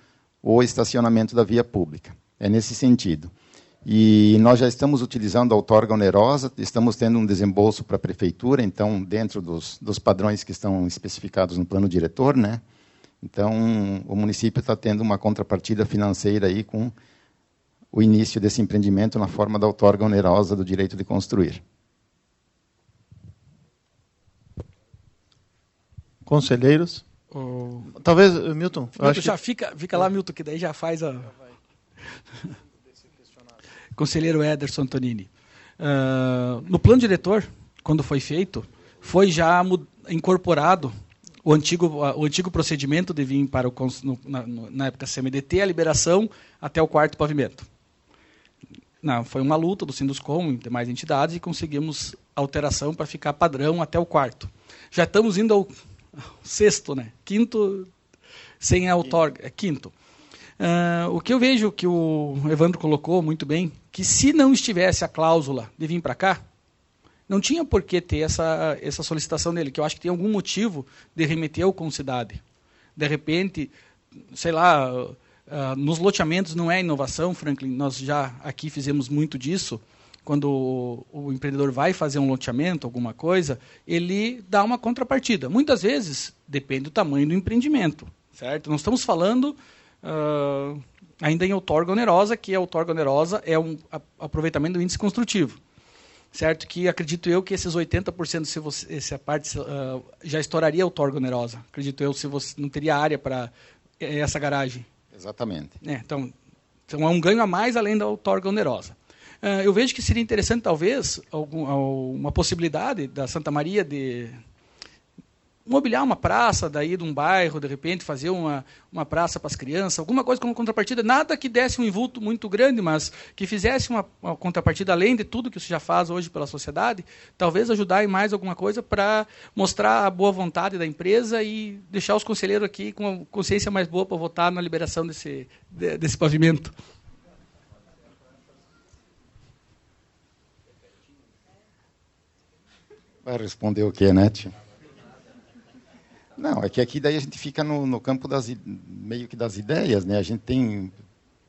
o estacionamento da via pública. É nesse sentido. E nós já estamos utilizando a outorga onerosa, estamos tendo um desembolso para a prefeitura, então, dentro dos padrões que estão especificados no plano diretor, né? Então, o município está tendo uma contrapartida financeira aí com o início desse empreendimento na forma da outorga onerosa do direito de construir. Conselheiros? Talvez, Milton. Milton já fica lá, Milton, que daí já faz a... Conselheiro Ederson Antonini. No plano diretor, quando foi feito, foi já incorporado o antigo procedimento de vir para na época CMDT, a liberação até o 4º pavimento. Não, foi uma luta do Sinduscom e demais entidades e conseguimos alteração para ficar padrão até o 4º. Já estamos indo ao 6º, né? 5º, sem a outorga, é 5º. O que eu vejo que o Evandro colocou muito bem, que se não estivesse a cláusula de vir para cá, não tinha por que ter essa solicitação dele, que eu acho que tem algum motivo de remeter ao Concidade. De repente, sei lá, nos loteamentos não é inovação, Franklin, nós já aqui fizemos muito disso. Quando o empreendedor vai fazer um loteamento, alguma coisa, ele dá uma contrapartida. Muitas vezes, depende do tamanho do empreendimento, certo? Nós estamos falando ainda em outorga onerosa, que a outorga onerosa é um aproveitamento do índice construtivo, certo? Que acredito eu que esses 80%, se a parte já estouraria a outorga onerosa. Acredito eu, se você não teria área para essa garagem. Exatamente. Então é um ganho a mais além da outorga onerosa. Eu vejo que seria interessante, talvez, uma possibilidade da Santa Maria de mobiliar uma praça daí de um bairro, de repente fazer uma praça para as crianças, alguma coisa como contrapartida, nada que desse um invulto muito grande, mas que fizesse uma contrapartida além de tudo que você já faz hoje pela sociedade, talvez ajudar em mais alguma coisa para mostrar a boa vontade da empresa e deixar os conselheiros aqui com a consciência mais boa para votar na liberação desse pavimento. Vai responder o quê, né, tio? Não, é que aqui daí a gente fica no campo meio que das ideias, né?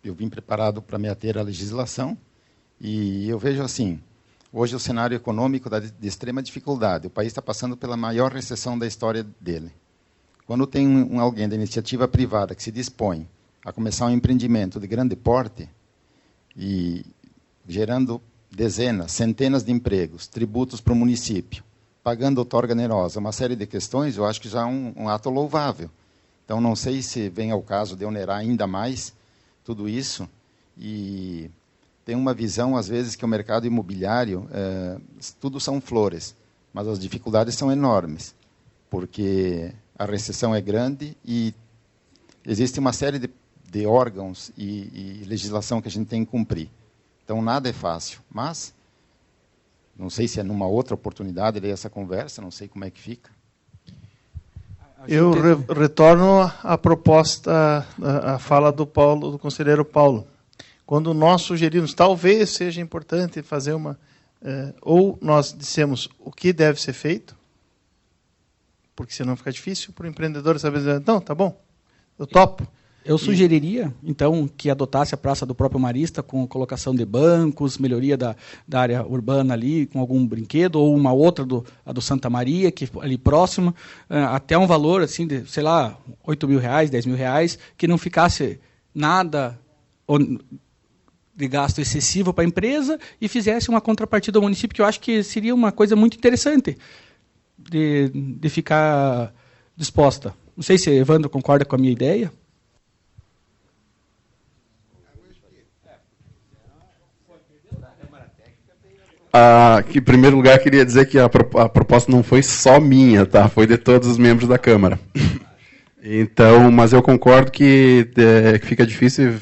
Eu vim preparado para me ater à legislação e eu vejo assim, hoje o cenário econômico está de extrema dificuldade. O país está passando pela maior recessão da história dele. Quando tem alguém da iniciativa privada que se dispõe a começar um empreendimento de grande porte e gerando dezenas, centenas de empregos, tributos para o município, pagando outorga onerosa, uma série de questões, eu acho que já é um ato louvável. Então, não sei se vem ao caso de onerar ainda mais tudo isso. E tem uma visão, às vezes, que o mercado imobiliário, tudo são flores, mas as dificuldades são enormes, porque a recessão é grande e existe uma série de órgãos e legislação que a gente tem que cumprir. Então, nada é fácil, mas não sei se é numa outra oportunidade essa conversa, não sei como é que fica. Eu retorno à proposta, à fala do conselheiro Paulo. Quando nós sugerimos, talvez seja importante fazer ou nós dissemos o que deve ser feito, porque senão fica difícil para o empreendedor saber dizer, não, tá bom, eu topo. Eu sugeriria, então, que adotasse a Praça do próprio Marista com colocação de bancos, melhoria da área urbana ali, com algum brinquedo, ou uma outra, a do Santa Maria, que ali próxima, até um valor, assim, de, sei lá, R$8.000, R$10.000, que não ficasse nada de gasto excessivo para a empresa e fizesse uma contrapartida ao município, que eu acho que seria uma coisa muito interessante de ficar disposta. Não sei se o Evandro concorda com a minha ideia. Que, em primeiro lugar, queria dizer que a proposta não foi só minha, tá? Foi de todos os membros da Câmara. Então, mas eu concordo que fica difícil,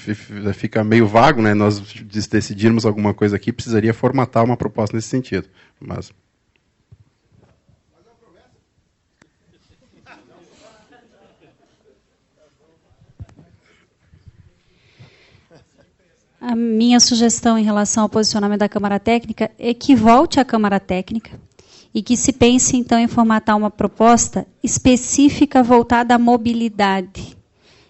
fica meio vago, né? Nós decidirmos alguma coisa aqui, precisaria formatar uma proposta nesse sentido. Mas a minha sugestão em relação ao posicionamento da Câmara Técnica é que volte à Câmara Técnica e que se pense, então, em formatar uma proposta específica voltada à mobilidade.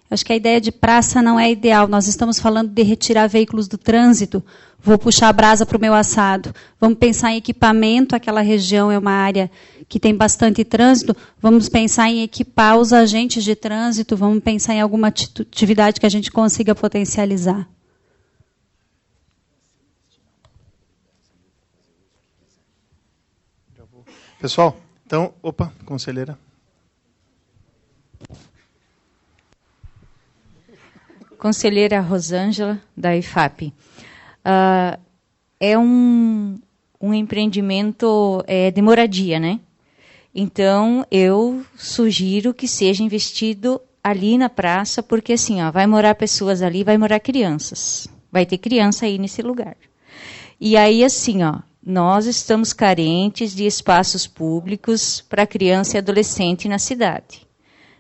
Acho que a ideia de praça não é ideal. Nós estamos falando de retirar veículos do trânsito. Vou puxar a brasa para o meu assado. Vamos pensar em equipamento. Aquela região é uma área que tem bastante trânsito. Vamos pensar em equipar os agentes de trânsito. Vamos pensar em alguma atividade que a gente consiga potencializar. Pessoal, então, conselheira. Conselheira Rosângela, da IFAP. É um empreendimento de moradia, né? Então, eu sugiro que seja investido ali na praça, porque assim, vai morar pessoas ali, vai morar crianças. Vai ter criança aí nesse lugar. E aí, assim, nós estamos carentes de espaços públicos para criança e adolescente na cidade.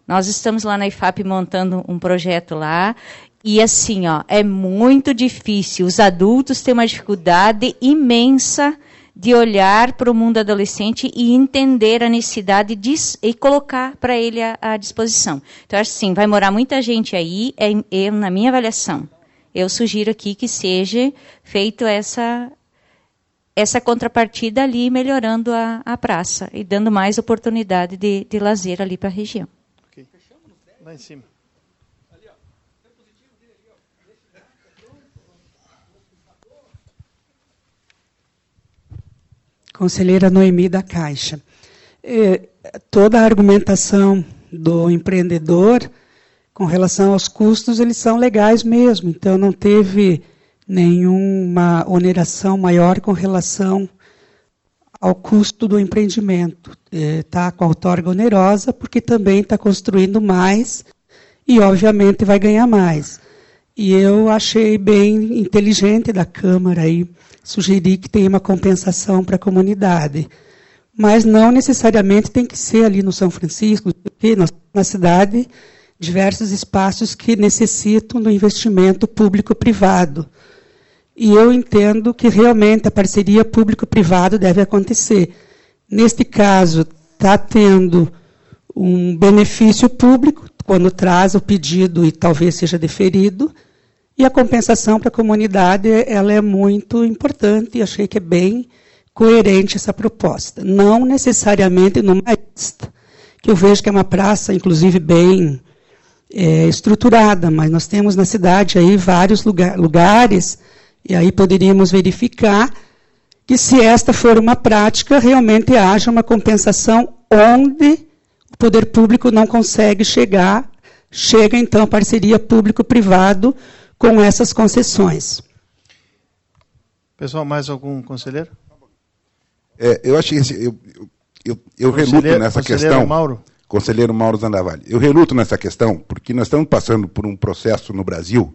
Nós estamos lá na IFAP montando um projeto lá, e assim, é muito difícil. Os adultos têm uma dificuldade imensa de olhar para o mundo adolescente e entender a necessidade e colocar para ele à disposição. Então, acho assim, vai morar muita gente aí, na minha avaliação. Eu sugiro aqui que seja feito essa contrapartida ali, melhorando a praça e dando mais oportunidade de lazer ali para a região. Okay. Lá em cima. Conselheira Noemi da Caixa. Toda a argumentação do empreendedor com relação aos custos, eles são legais mesmo, então não teve nenhuma oneração maior com relação ao custo do empreendimento. Está com a outorga onerosa, porque também está construindo mais e, obviamente, vai ganhar mais. E eu achei bem inteligente da Câmara aí sugerir que tenha uma compensação para a comunidade. Mas não necessariamente tem que ser ali no São Francisco, porque na cidade, diversos espaços que necessitam do investimento público-privado. E eu entendo que realmente a parceria público-privado deve acontecer. Neste caso, está tendo um benefício público, quando traz o pedido e talvez seja deferido, e a compensação para a comunidade ela é muito importante, e achei que é bem coerente essa proposta. Não necessariamente no Marista, que eu vejo que é uma praça, inclusive, bem estruturada, mas nós temos na cidade aí vários lugares, e aí poderíamos verificar que, se esta for uma prática, realmente haja uma compensação onde o poder público não consegue chegar, chega, então, a parceria público-privado com essas concessões. Pessoal, mais algum conselheiro? Eu acho que eu reluto nessa questão. Mauro? Conselheiro Mauro Zandavalli. Eu reluto nessa questão porque nós estamos passando por um processo no Brasil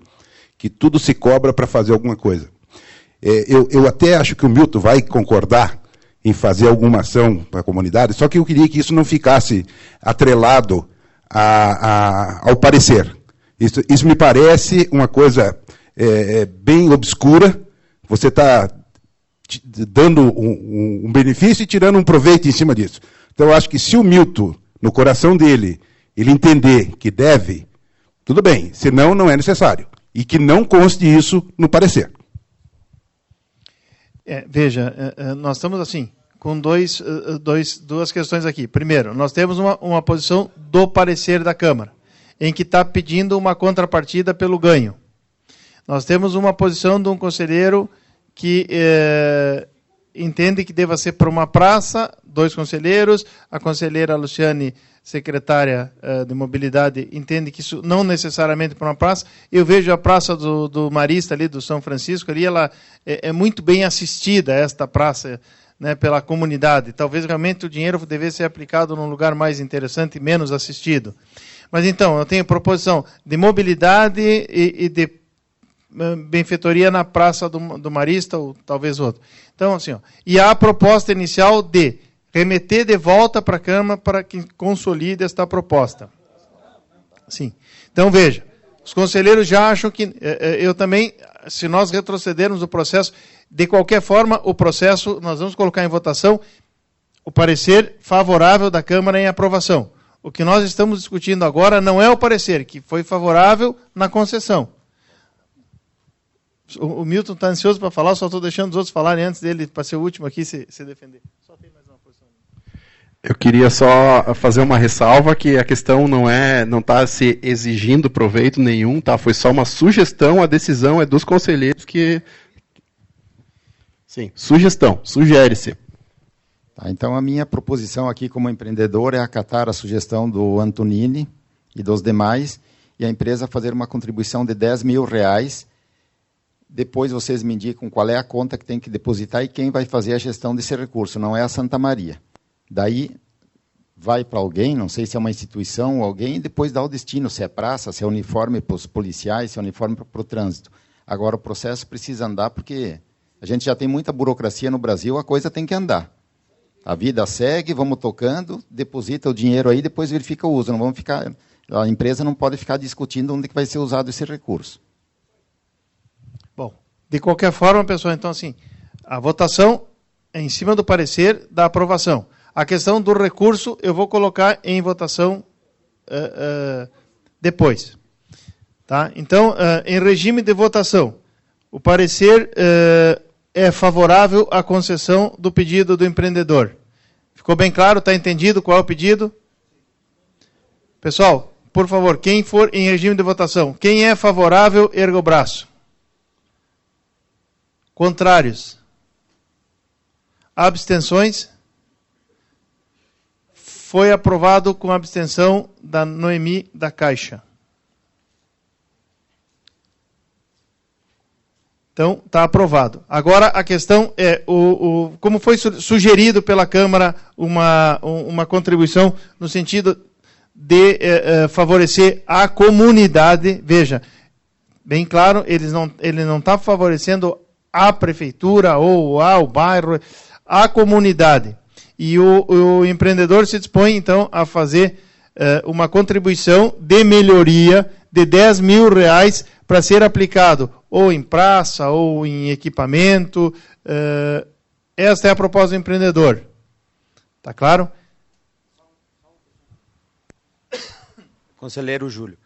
que tudo se cobra para fazer alguma coisa. Eu até acho que o Milton vai concordar em fazer alguma ação para a comunidade, só que eu queria que isso não ficasse atrelado ao parecer. Isso me parece uma coisa bem obscura. Você está dando um benefício e tirando um proveito em cima disso. Então, eu acho que se o Milton, no coração dele, ele entender que deve, tudo bem, senão não é necessário. E que não conste isso no parecer. Veja, nós estamos assim, com duas questões aqui. Primeiro, nós temos uma posição do parecer da Câmara, em que está pedindo uma contrapartida pelo ganho. Nós temos uma posição de um conselheiro que entende que deva ser para uma praça, 2 conselheiros, a conselheira Luciane, secretária de mobilidade, entende que isso não necessariamente para uma praça. Eu vejo a praça do Marista, ali do São Francisco, ali ela é muito bem assistida, esta praça, né, pela comunidade. Talvez realmente o dinheiro devesse ser aplicado num lugar mais interessante e menos assistido. Mas então, eu tenho proposição de mobilidade e de benfeitoria na Praça do Marista, ou talvez outro. Então, assim, e há a proposta inicial de remeter de volta para a Câmara para que consolide esta proposta. Sim. Então, veja, os conselheiros já acham que, eu também, se nós retrocedermos o processo, de qualquer forma, o processo, nós vamos colocar em votação o parecer favorável da Câmara em aprovação. O que nós estamos discutindo agora não é o parecer, que foi favorável na concessão. O Milton está ansioso para falar, só estou deixando os outros falarem antes dele, para ser o último aqui, se defender. Só tem mais uma posição. Eu queria só fazer uma ressalva que a questão não está se exigindo proveito nenhum, tá? Foi só uma sugestão, a decisão é dos conselheiros que... Sim, sugestão, sugere-se. Tá, então, a minha proposição aqui como empreendedor é acatar a sugestão do Antonini e dos demais, e a empresa fazer uma contribuição de R$10.000. Depois vocês me indicam qual é a conta que tem que depositar e quem vai fazer a gestão desse recurso, não é a Santa Maria. Daí vai para alguém, não sei se é uma instituição ou alguém, e depois dá o destino, se é praça, se é uniforme para os policiais, se é uniforme para o trânsito. Agora, o processo precisa andar porque a gente já tem muita burocracia no Brasil, a coisa tem que andar. A vida segue, vamos tocando, deposita o dinheiro aí, depois verifica o uso. Não vamos ficar, a empresa não pode ficar discutindo onde que vai ser usado esse recurso. Bom, de qualquer forma, pessoal, então assim, a votação é em cima do parecer da aprovação. A questão do recurso eu vou colocar em votação depois. Tá? Então, em regime de votação, o parecer é favorável à concessão do pedido do empreendedor. Ficou bem claro? Está entendido qual é o pedido? Pessoal, por favor, quem for em regime de votação, quem é favorável, erga o braço. Contrários? Abstenções? Foi aprovado com a abstenção da Noemi da Caixa. Então, está aprovado. Agora, a questão é, como foi sugerido pela Câmara uma contribuição no sentido de favorecer a comunidade. Veja, bem claro, ele não está favorecendo a prefeitura ou o bairro, a comunidade. E o empreendedor se dispõe, então, a fazer uma contribuição de melhoria de R$10 mil para ser aplicado ou em praça ou em equipamento. Esta é a proposta do empreendedor. Está claro? Conselheiro Júlio,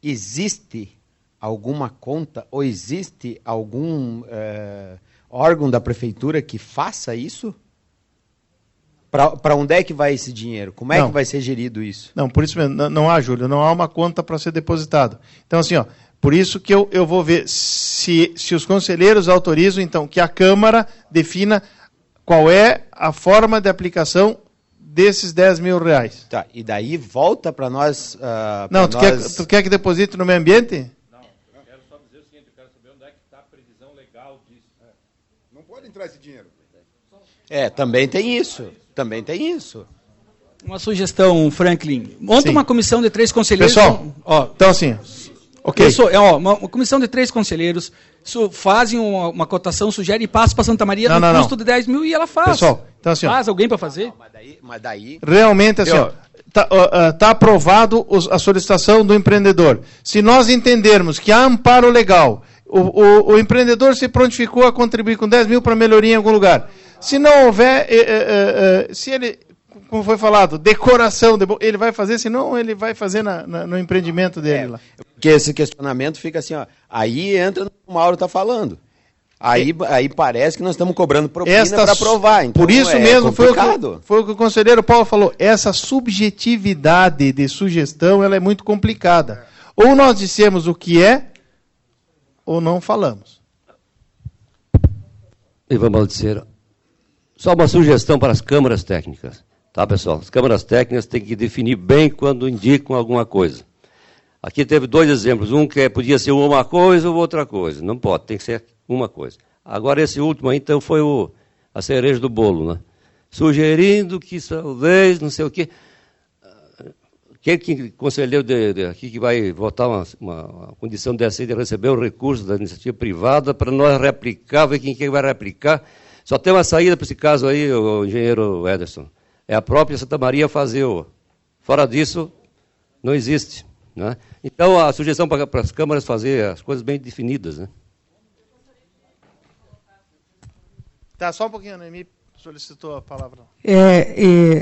existe alguma conta ou existe algum órgão da prefeitura que faça isso? Para onde é que vai esse dinheiro? Como é que vai ser gerido isso? Não, por isso mesmo, não há, Júlio, não há uma conta para ser depositado. Então, assim, por isso que eu vou ver se os conselheiros autorizam, então, que a Câmara defina qual é a forma de aplicação desses R$10 mil. Tá, e daí volta para nós... não, tu quer que deposite no meio ambiente? Não, eu quero só dizer o seguinte, eu quero saber onde é que está a previsão legal disso. Não pode entrar esse dinheiro. Também tem isso. Também tem isso. Uma sugestão, Franklin. Monta uma comissão de 3 conselheiros. Pessoal, então assim, ok. Uma comissão de 3 conselheiros fazem uma cotação, sugere e passa para Santa Maria no custo de 10 mil e ela faz. Pessoal, então assim, faz alguém para fazer? Mas daí... Realmente, assim, está aprovado a solicitação do empreendedor. Se nós entendermos que há amparo legal, o empreendedor se prontificou a contribuir com 10 mil para melhoria em algum lugar. Se não houver, se ele, como foi falado, decoração, ele vai fazer, senão ele vai fazer no empreendimento dele lá. Porque esse questionamento fica assim, aí entra no que o Mauro está falando. Aí parece que nós estamos cobrando propina para aprovar. Então por isso mesmo foi o que o conselheiro Paulo falou. Essa subjetividade de sugestão ela é muito complicada. Ou nós dissemos o que é, ou não falamos. Ivan Baldiceira. Só uma sugestão para as câmaras técnicas. Tá, pessoal? As câmaras técnicas têm que definir bem quando indicam alguma coisa. Aqui teve 2 exemplos. Um que podia ser uma coisa ou outra coisa. Não pode, tem que ser uma coisa. Agora, esse último aí, então, foi a cereja do bolo, né? Sugerindo que talvez, não sei o quê. Quem conselheiro aqui que vai votar uma condição dessa aí de receber o recurso da iniciativa privada para nós reaplicar, ver quem vai reaplicar. Só tem uma saída para esse caso aí, o engenheiro Ederson. É a própria Santa Maria fazer. Fora disso, não existe. Né? Então, a sugestão para as câmaras fazer as coisas bem definidas. Né? Tá, só um pouquinho, a Noemi solicitou a palavra.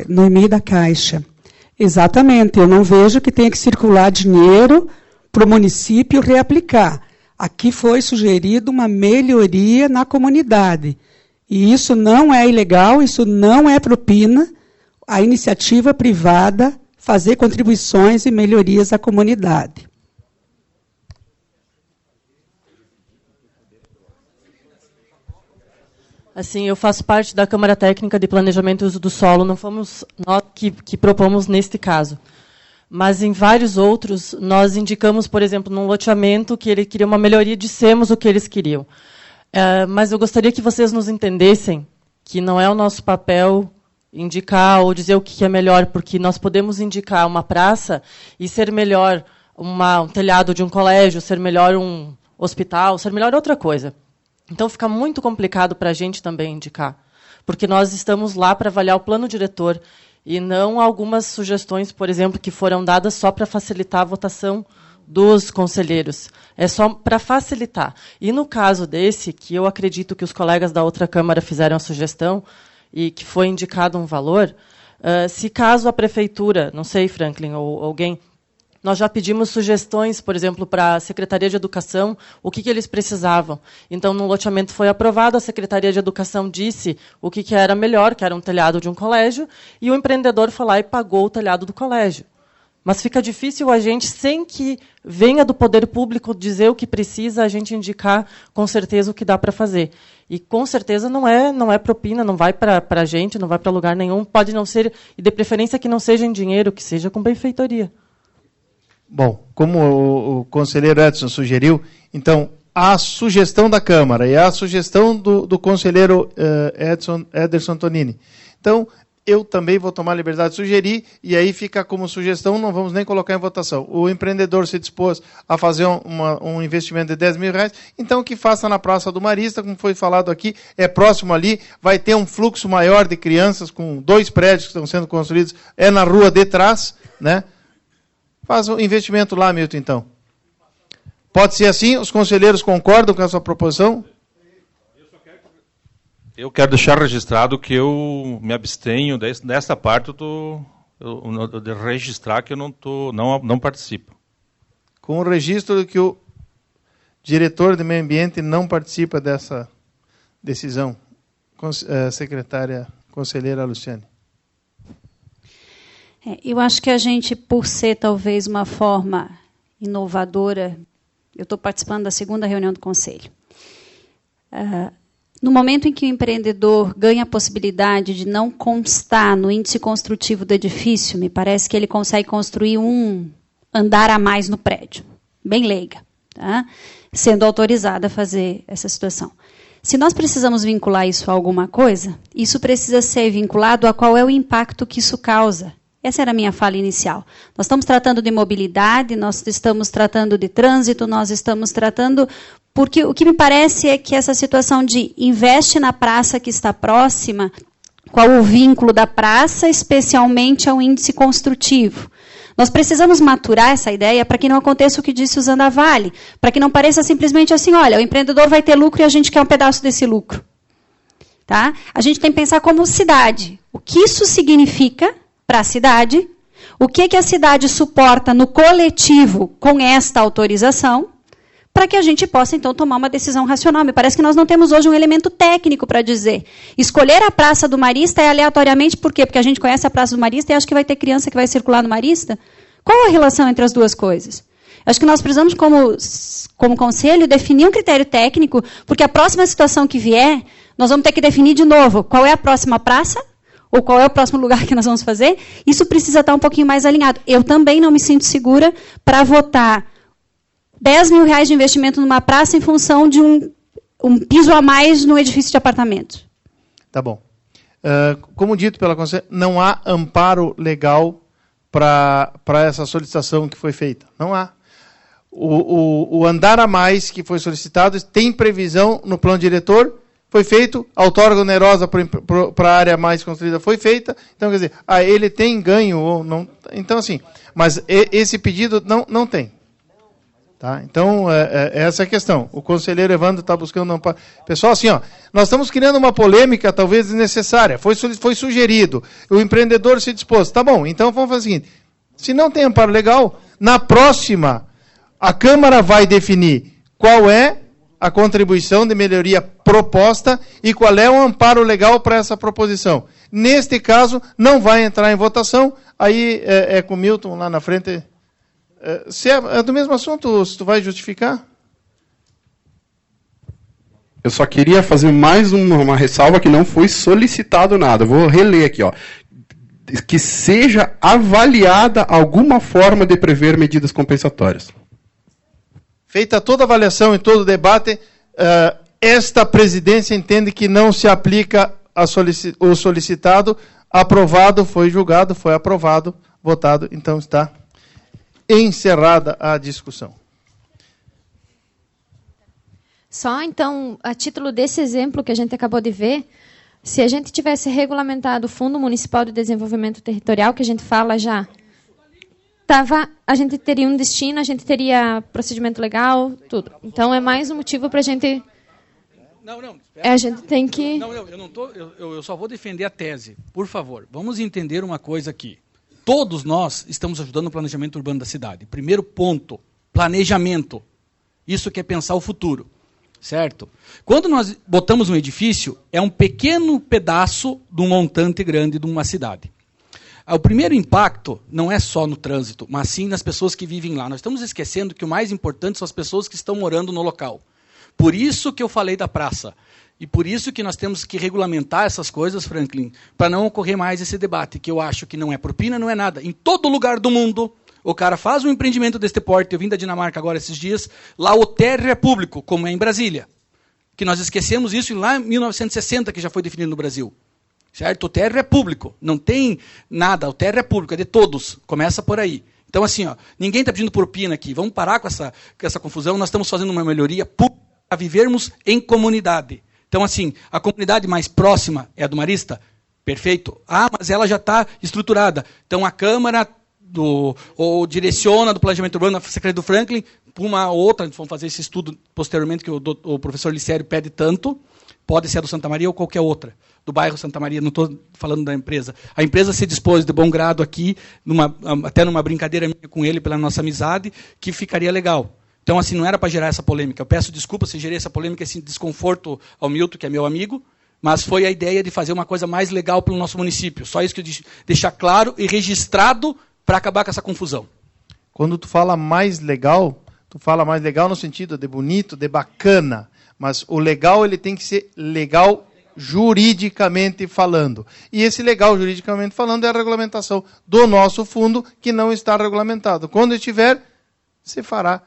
Noemi da Caixa. Exatamente, eu não vejo que tenha que circular dinheiro para o município reaplicar. Aqui foi sugerido uma melhoria na comunidade. E isso não é ilegal, isso não é propina. A iniciativa privada fazer contribuições e melhorias à comunidade. Assim, eu faço parte da Câmara Técnica de Planejamento e Uso do Solo, não fomos nós que propomos neste caso. Mas em vários outros, nós indicamos, por exemplo, num loteamento que ele queria uma melhoria, dissemos o que eles queriam. Mas eu gostaria que vocês nos entendessem que não é o nosso papel indicar ou dizer o que é melhor, porque nós podemos indicar uma praça e ser melhor um telhado de um colégio, ser melhor um hospital, ser melhor outra coisa. Então, fica muito complicado para a gente também indicar, porque nós estamos lá para avaliar o plano diretor e não algumas sugestões, por exemplo, que foram dadas só para facilitar a votação dos conselheiros. É só para facilitar. E no caso desse, que eu acredito que os colegas da outra Câmara fizeram a sugestão e que foi indicado um valor, se caso a prefeitura, não sei, Franklin, ou alguém, nós já pedimos sugestões, por exemplo, para a Secretaria de Educação, o que eles precisavam. Então, no loteamento foi aprovado, a Secretaria de Educação disse o que era melhor, que era um telhado de um colégio, e o empreendedor foi lá e pagou o telhado do colégio. Mas fica difícil a gente, sem que venha do poder público dizer o que precisa, a gente indicar com certeza o que dá para fazer. E com certeza não é propina, não vai para a gente, não vai para lugar nenhum, pode não ser, e de preferência que não seja em dinheiro, que seja com benfeitoria. Bom, como o conselheiro Edson sugeriu, então, a sugestão da Câmara e a sugestão do conselheiro Ederson Tonini. Então, eu também vou tomar a liberdade de sugerir, e aí fica como sugestão, não vamos nem colocar em votação. O empreendedor se dispôs a fazer um investimento de R$10 mil, então que faça na Praça do Marista, como foi falado aqui, é próximo ali, vai ter um fluxo maior de crianças, com 2 prédios que estão sendo construídos, é na rua de trás, né? Faz o investimento lá, Milton, então. Pode ser assim? Os conselheiros concordam com a sua proposição? Eu quero deixar registrado que eu me abstenho desta parte de registrar que eu não participo. Com o registro de que o diretor de meio ambiente não participa dessa decisão. Secretária conselheira Luciane. Eu acho que a gente, por ser talvez uma forma inovadora, eu estou participando da 2ª reunião do Conselho. No momento em que o empreendedor ganha a possibilidade de não constar no índice construtivo do edifício, me parece que ele consegue construir um andar a mais no prédio. Bem leiga, tá? Sendo autorizada a fazer essa situação. Se nós precisamos vincular isso a alguma coisa, isso precisa ser vinculado a qual é o impacto que isso causa. Essa era a minha fala inicial. Nós estamos tratando de mobilidade, nós estamos tratando de trânsito, nós estamos tratando... Porque o que me parece é que essa situação de investe na praça que está próxima, qual o vínculo da praça, especialmente ao índice construtivo. Nós precisamos maturar essa ideia para que não aconteça o que disse o Zandavale, para que não pareça simplesmente assim, olha, o empreendedor vai ter lucro e a gente quer um pedaço desse lucro. Tá? A gente tem que pensar como cidade. O que isso significa para a cidade, o que a cidade suporta no coletivo com esta autorização, para que a gente possa, então, tomar uma decisão racional. Me parece que nós não temos hoje um elemento técnico para dizer. Escolher a Praça do Marista é aleatoriamente, por quê? Porque a gente conhece a Praça do Marista e acha que vai ter criança que vai circular no Marista? Qual a relação entre as duas coisas? Acho que nós precisamos, como conselho, definir um critério técnico, porque a próxima situação que vier, nós vamos ter que definir de novo qual é a próxima praça, ou qual é o próximo lugar que nós vamos fazer. Isso precisa estar um pouquinho mais alinhado. Eu também não me sinto segura para votar R$10 mil de investimento numa praça em função de um piso a mais no edifício de apartamentos. Tá bom. Como dito pela Conselheira, não há amparo legal para essa solicitação que foi feita. Não há. O andar a mais que foi solicitado tem previsão no plano diretor, foi feito, a outorga onerosa para a área mais construída foi feita, então, quer dizer, ele tem ganho ou não. Então, assim, mas esse pedido não tem. Tá? Então, essa é a questão. O conselheiro Evandro está buscando um amparo. Pessoal, assim, nós estamos criando uma polêmica talvez desnecessária. Foi sugerido. O empreendedor se dispôs. Tá bom, então vamos fazer o seguinte. Se não tem amparo legal, na próxima, a Câmara vai definir qual é a contribuição de melhoria proposta e qual é o amparo legal para essa proposição. Neste caso, não vai entrar em votação. Aí é com o Milton lá na frente... Se é do mesmo assunto, se tu vai justificar? Eu só queria fazer mais uma ressalva que não foi solicitado nada. Vou reler aqui, ó. Que seja avaliada alguma forma de prever medidas compensatórias. Feita toda a avaliação e todo o debate, esta presidência entende que não se aplica o solicitado. Aprovado, foi julgado, foi aprovado, votado, então está encerrada a discussão. Só, então, a título desse exemplo que a gente acabou de ver, se a gente tivesse regulamentado o Fundo Municipal de Desenvolvimento Territorial, que a gente fala já, a gente teria um destino, a gente teria procedimento legal, tudo. Então, é mais um motivo para a gente... Não. A gente tem que... Eu só vou defender a tese. Por favor, vamos entender uma coisa aqui. Todos nós estamos ajudando no planejamento urbano da cidade. Primeiro ponto, planejamento. Isso que é pensar o futuro, certo? Quando nós botamos um edifício, é um pequeno pedaço de um montante grande de uma cidade. O primeiro impacto não é só no trânsito, mas sim nas pessoas que vivem lá. Nós estamos esquecendo que o mais importante são as pessoas que estão morando no local. Por isso que eu falei da praça. E por isso que nós temos que regulamentar essas coisas, Franklin, para não ocorrer mais esse debate, que eu acho que não é propina, não é nada. Em todo lugar do mundo, O cara faz um empreendimento deste porte, eu vim da Dinamarca agora esses dias, lá o térreo é público, como é em Brasília. Que nós esquecemos isso lá em 1960, que já foi definido no Brasil. Certo? O térreo é público, não tem nada, o térreo é público, é de todos, começa por aí. Então, assim, ó, ninguém está pedindo propina aqui, vamos parar com essa confusão, nós estamos fazendo uma melhoria para vivermos em comunidade. Então, assim, a comunidade mais próxima é a do Marista? Perfeito. Ah, mas ela já está estruturada. Então, a Câmara ou direciona do planejamento urbano, a Secretaria do Franklin, para uma outra, vamos fazer esse estudo posteriormente, que o professor Licério pede tanto, pode ser a do Santa Maria ou qualquer outra, do bairro Santa Maria, não estou falando da empresa. A empresa se dispôs de bom grado aqui, até numa brincadeira minha com ele, pela nossa amizade, que ficaria legal. Então, assim, não era para gerar essa polêmica. Eu peço desculpa se gerei essa polêmica, esse desconforto ao Milton, que é meu amigo, mas foi a ideia de fazer uma coisa mais legal pelo nosso município. Só isso que eu deixar claro e registrado para acabar com essa confusão. Quando tu fala mais legal no sentido de bonito, de bacana, mas o legal ele tem que ser legal juridicamente falando. E esse legal juridicamente falando é a regulamentação do nosso fundo, que não está regulamentado. Quando estiver, se fará.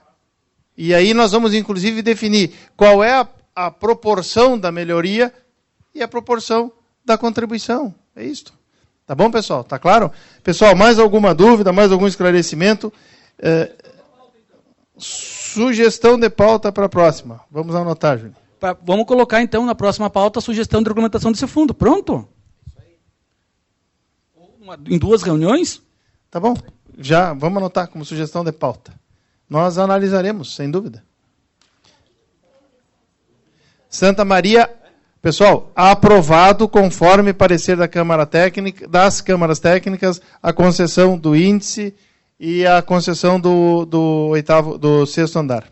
E aí nós vamos, inclusive, definir qual é a proporção da melhoria e a proporção da contribuição. É isto. Tá bom, pessoal? Tá claro? Pessoal, mais alguma dúvida, mais algum esclarecimento? Sugestão de pauta para a próxima. Vamos anotar, Júlio. Vamos colocar, então, na próxima pauta a sugestão de regulamentação desse fundo. Pronto? Em 2 reuniões? Tá bom. Já vamos anotar como sugestão de pauta. Nós analisaremos, sem dúvida. Santa Maria, pessoal, aprovado conforme parecer da Câmara Técnica, das câmaras técnicas, a concessão do índice e a concessão do 6º andar.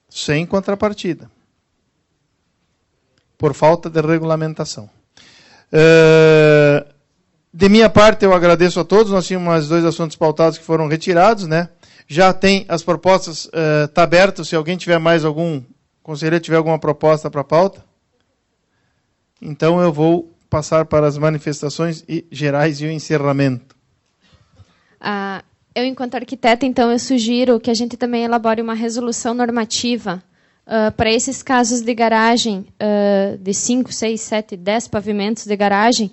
Sem contrapartida. Por falta de regulamentação. De minha parte, eu agradeço a todos. Nós tínhamos mais 2 assuntos pautados que foram retirados, né? Já tem as propostas, está aberto, se alguém tiver mais algum, conselheiro tiver alguma proposta para a pauta. Então eu vou passar para as manifestações gerais e o encerramento. Eu, enquanto arquiteta, então, eu sugiro que a gente também elabore uma resolução normativa para esses casos de garagem, de 5, 6, 7, 10 pavimentos de garagem,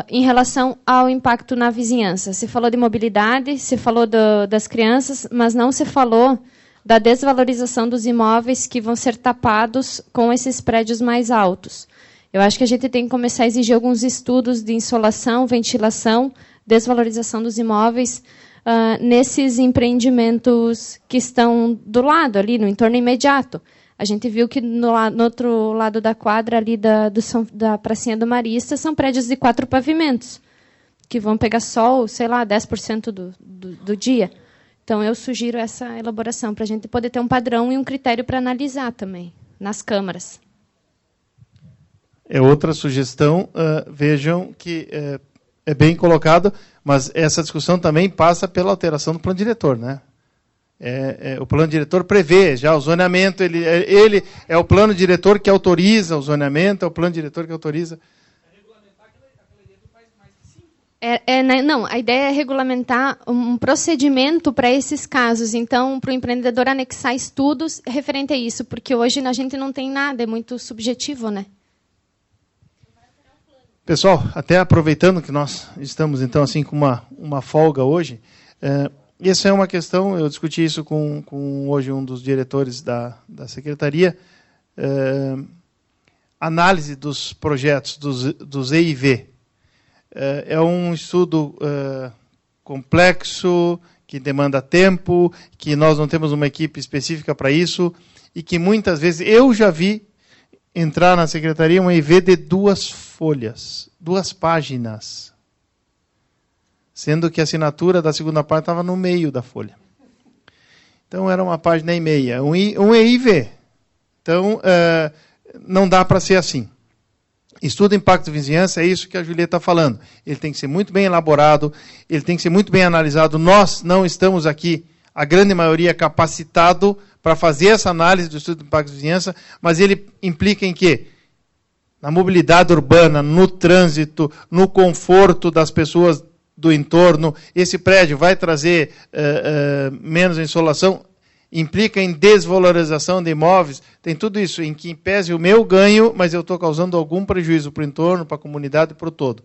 em relação ao impacto na vizinhança. Se falou de mobilidade, se falou das crianças, mas não se falou da desvalorização dos imóveis que vão ser tapados com esses prédios mais altos. Eu acho que a gente tem que começar a exigir alguns estudos de insolação, ventilação, desvalorização dos imóveis nesses empreendimentos que estão do lado, ali no entorno imediato. A gente viu que no outro lado da quadra, ali da pracinha do Marista, são prédios de 4 pavimentos, que vão pegar sol, sei lá, 10% do dia. Então, eu sugiro essa elaboração, para a gente poder ter um padrão e um critério para analisar também, nas câmaras. É outra sugestão, vejam que é bem colocado, mas essa discussão também passa pela alteração do plano diretor, né? O plano diretor prevê já o zoneamento, ele é o plano diretor que autoriza o zoneamento, é o plano diretor que autoriza. Não, a ideia é regulamentar um procedimento para esses casos. Então, para o empreendedor anexar estudos referente a isso, porque hoje a gente não tem nada, é muito subjetivo, né? Pessoal, até aproveitando que nós estamos, então, assim, com uma folga hoje, essa é uma questão, eu discuti isso com hoje um dos diretores da secretaria, análise dos projetos, dos EIV. É um estudo complexo, que demanda tempo, que nós não temos uma equipe específica para isso, e que muitas vezes eu já vi entrar na secretaria um EIV de 2 folhas, 2 páginas, sendo que a assinatura da segunda parte estava no meio da folha. Então, era 1,5 páginas, um EIV. Então, não dá para ser assim. Estudo impacto de vizinhança é isso que a Julieta está falando. Ele tem que ser muito bem elaborado, ele tem que ser muito bem analisado. Nós não estamos aqui, a grande maioria, capacitado para fazer essa análise do estudo de impacto de vizinhança, mas ele implica em quê? Na mobilidade urbana, no trânsito, no conforto das pessoas do entorno, esse prédio vai trazer menos insolação, implica em desvalorização de imóveis, tem tudo isso, em que pese o meu ganho, mas eu estou causando algum prejuízo para o entorno, para a comunidade e para o todo.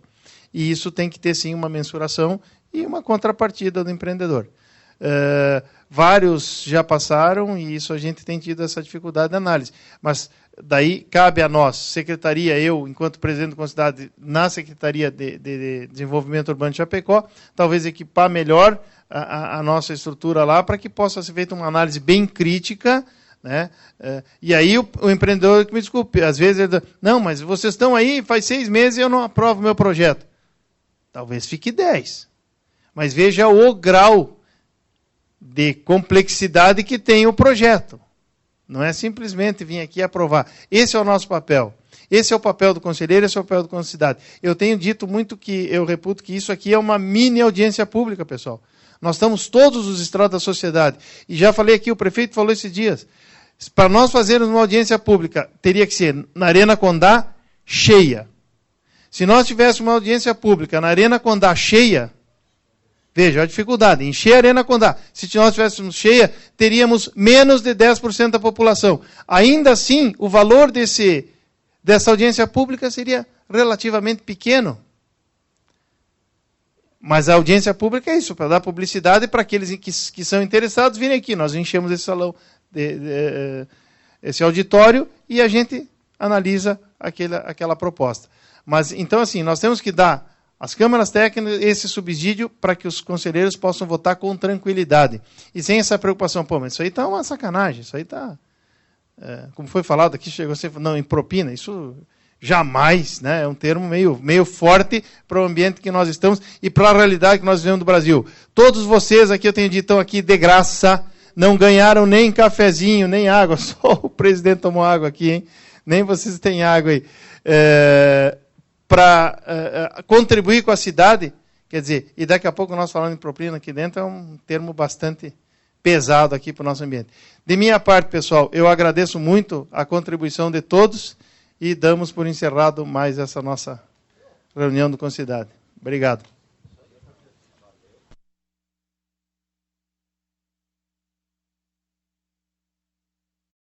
E isso tem que ter, sim, uma mensuração e uma contrapartida do empreendedor. Vários já passaram e isso a gente tem tido essa dificuldade de análise. Mas daí cabe a nós, secretaria, eu, enquanto presidente da cidade, na Secretaria de Desenvolvimento Urbano de Chapecó, talvez equipar melhor a nossa estrutura lá para que possa ser feita uma análise bem crítica, né? E aí o empreendedor, que me desculpe, às vezes ele diz, não, mas vocês estão aí, faz 6 meses e eu não aprovo o meu projeto. Talvez fique 10. Mas veja o grau de complexidade que tem o projeto. Não é simplesmente vir aqui aprovar. Esse é o nosso papel. Esse é o papel do conselheiro, esse é o papel do Conselho de Cidade. Eu tenho dito muito que eu reputo que isso aqui é uma mini audiência pública, pessoal. Nós estamos todos os estratos da sociedade. E já falei aqui, o prefeito falou esses dias. Para nós fazermos uma audiência pública, teria que ser na Arena Condá cheia. Se nós tivéssemos uma audiência pública na Arena Condá cheia, veja a dificuldade, encher a Arena Condá. Se nós tivéssemos cheia, teríamos menos de 10% da população. Ainda assim, o valor dessa audiência pública seria relativamente pequeno. Mas a audiência pública é isso, para dar publicidade para aqueles que são interessados virem aqui. Nós enchemos esse salão, esse auditório, e a gente analisa aquela proposta. Mas, então, assim, nós temos que dar às câmaras técnicas esse subsídio para que os conselheiros possam votar com tranquilidade. E sem essa preocupação, pô, mas isso aí está uma sacanagem, isso aí está... como foi falado aqui, chegou a ser, não, em propina, isso... Jamais, né? É um termo meio forte para o ambiente que nós estamos e para a realidade que nós vivemos do Brasil. Todos vocês aqui, eu tenho dito, estão aqui de graça, não ganharam nem cafezinho, nem água, só o presidente tomou água aqui, hein? Nem vocês têm água aí. Para contribuir com a cidade, quer dizer, e daqui a pouco nós falando em propina aqui dentro, é um termo bastante pesado aqui para o nosso ambiente. De minha parte, pessoal, eu agradeço muito a contribuição de todos, e damos por encerrado mais essa nossa reunião do Conselho de Cidade. Obrigado.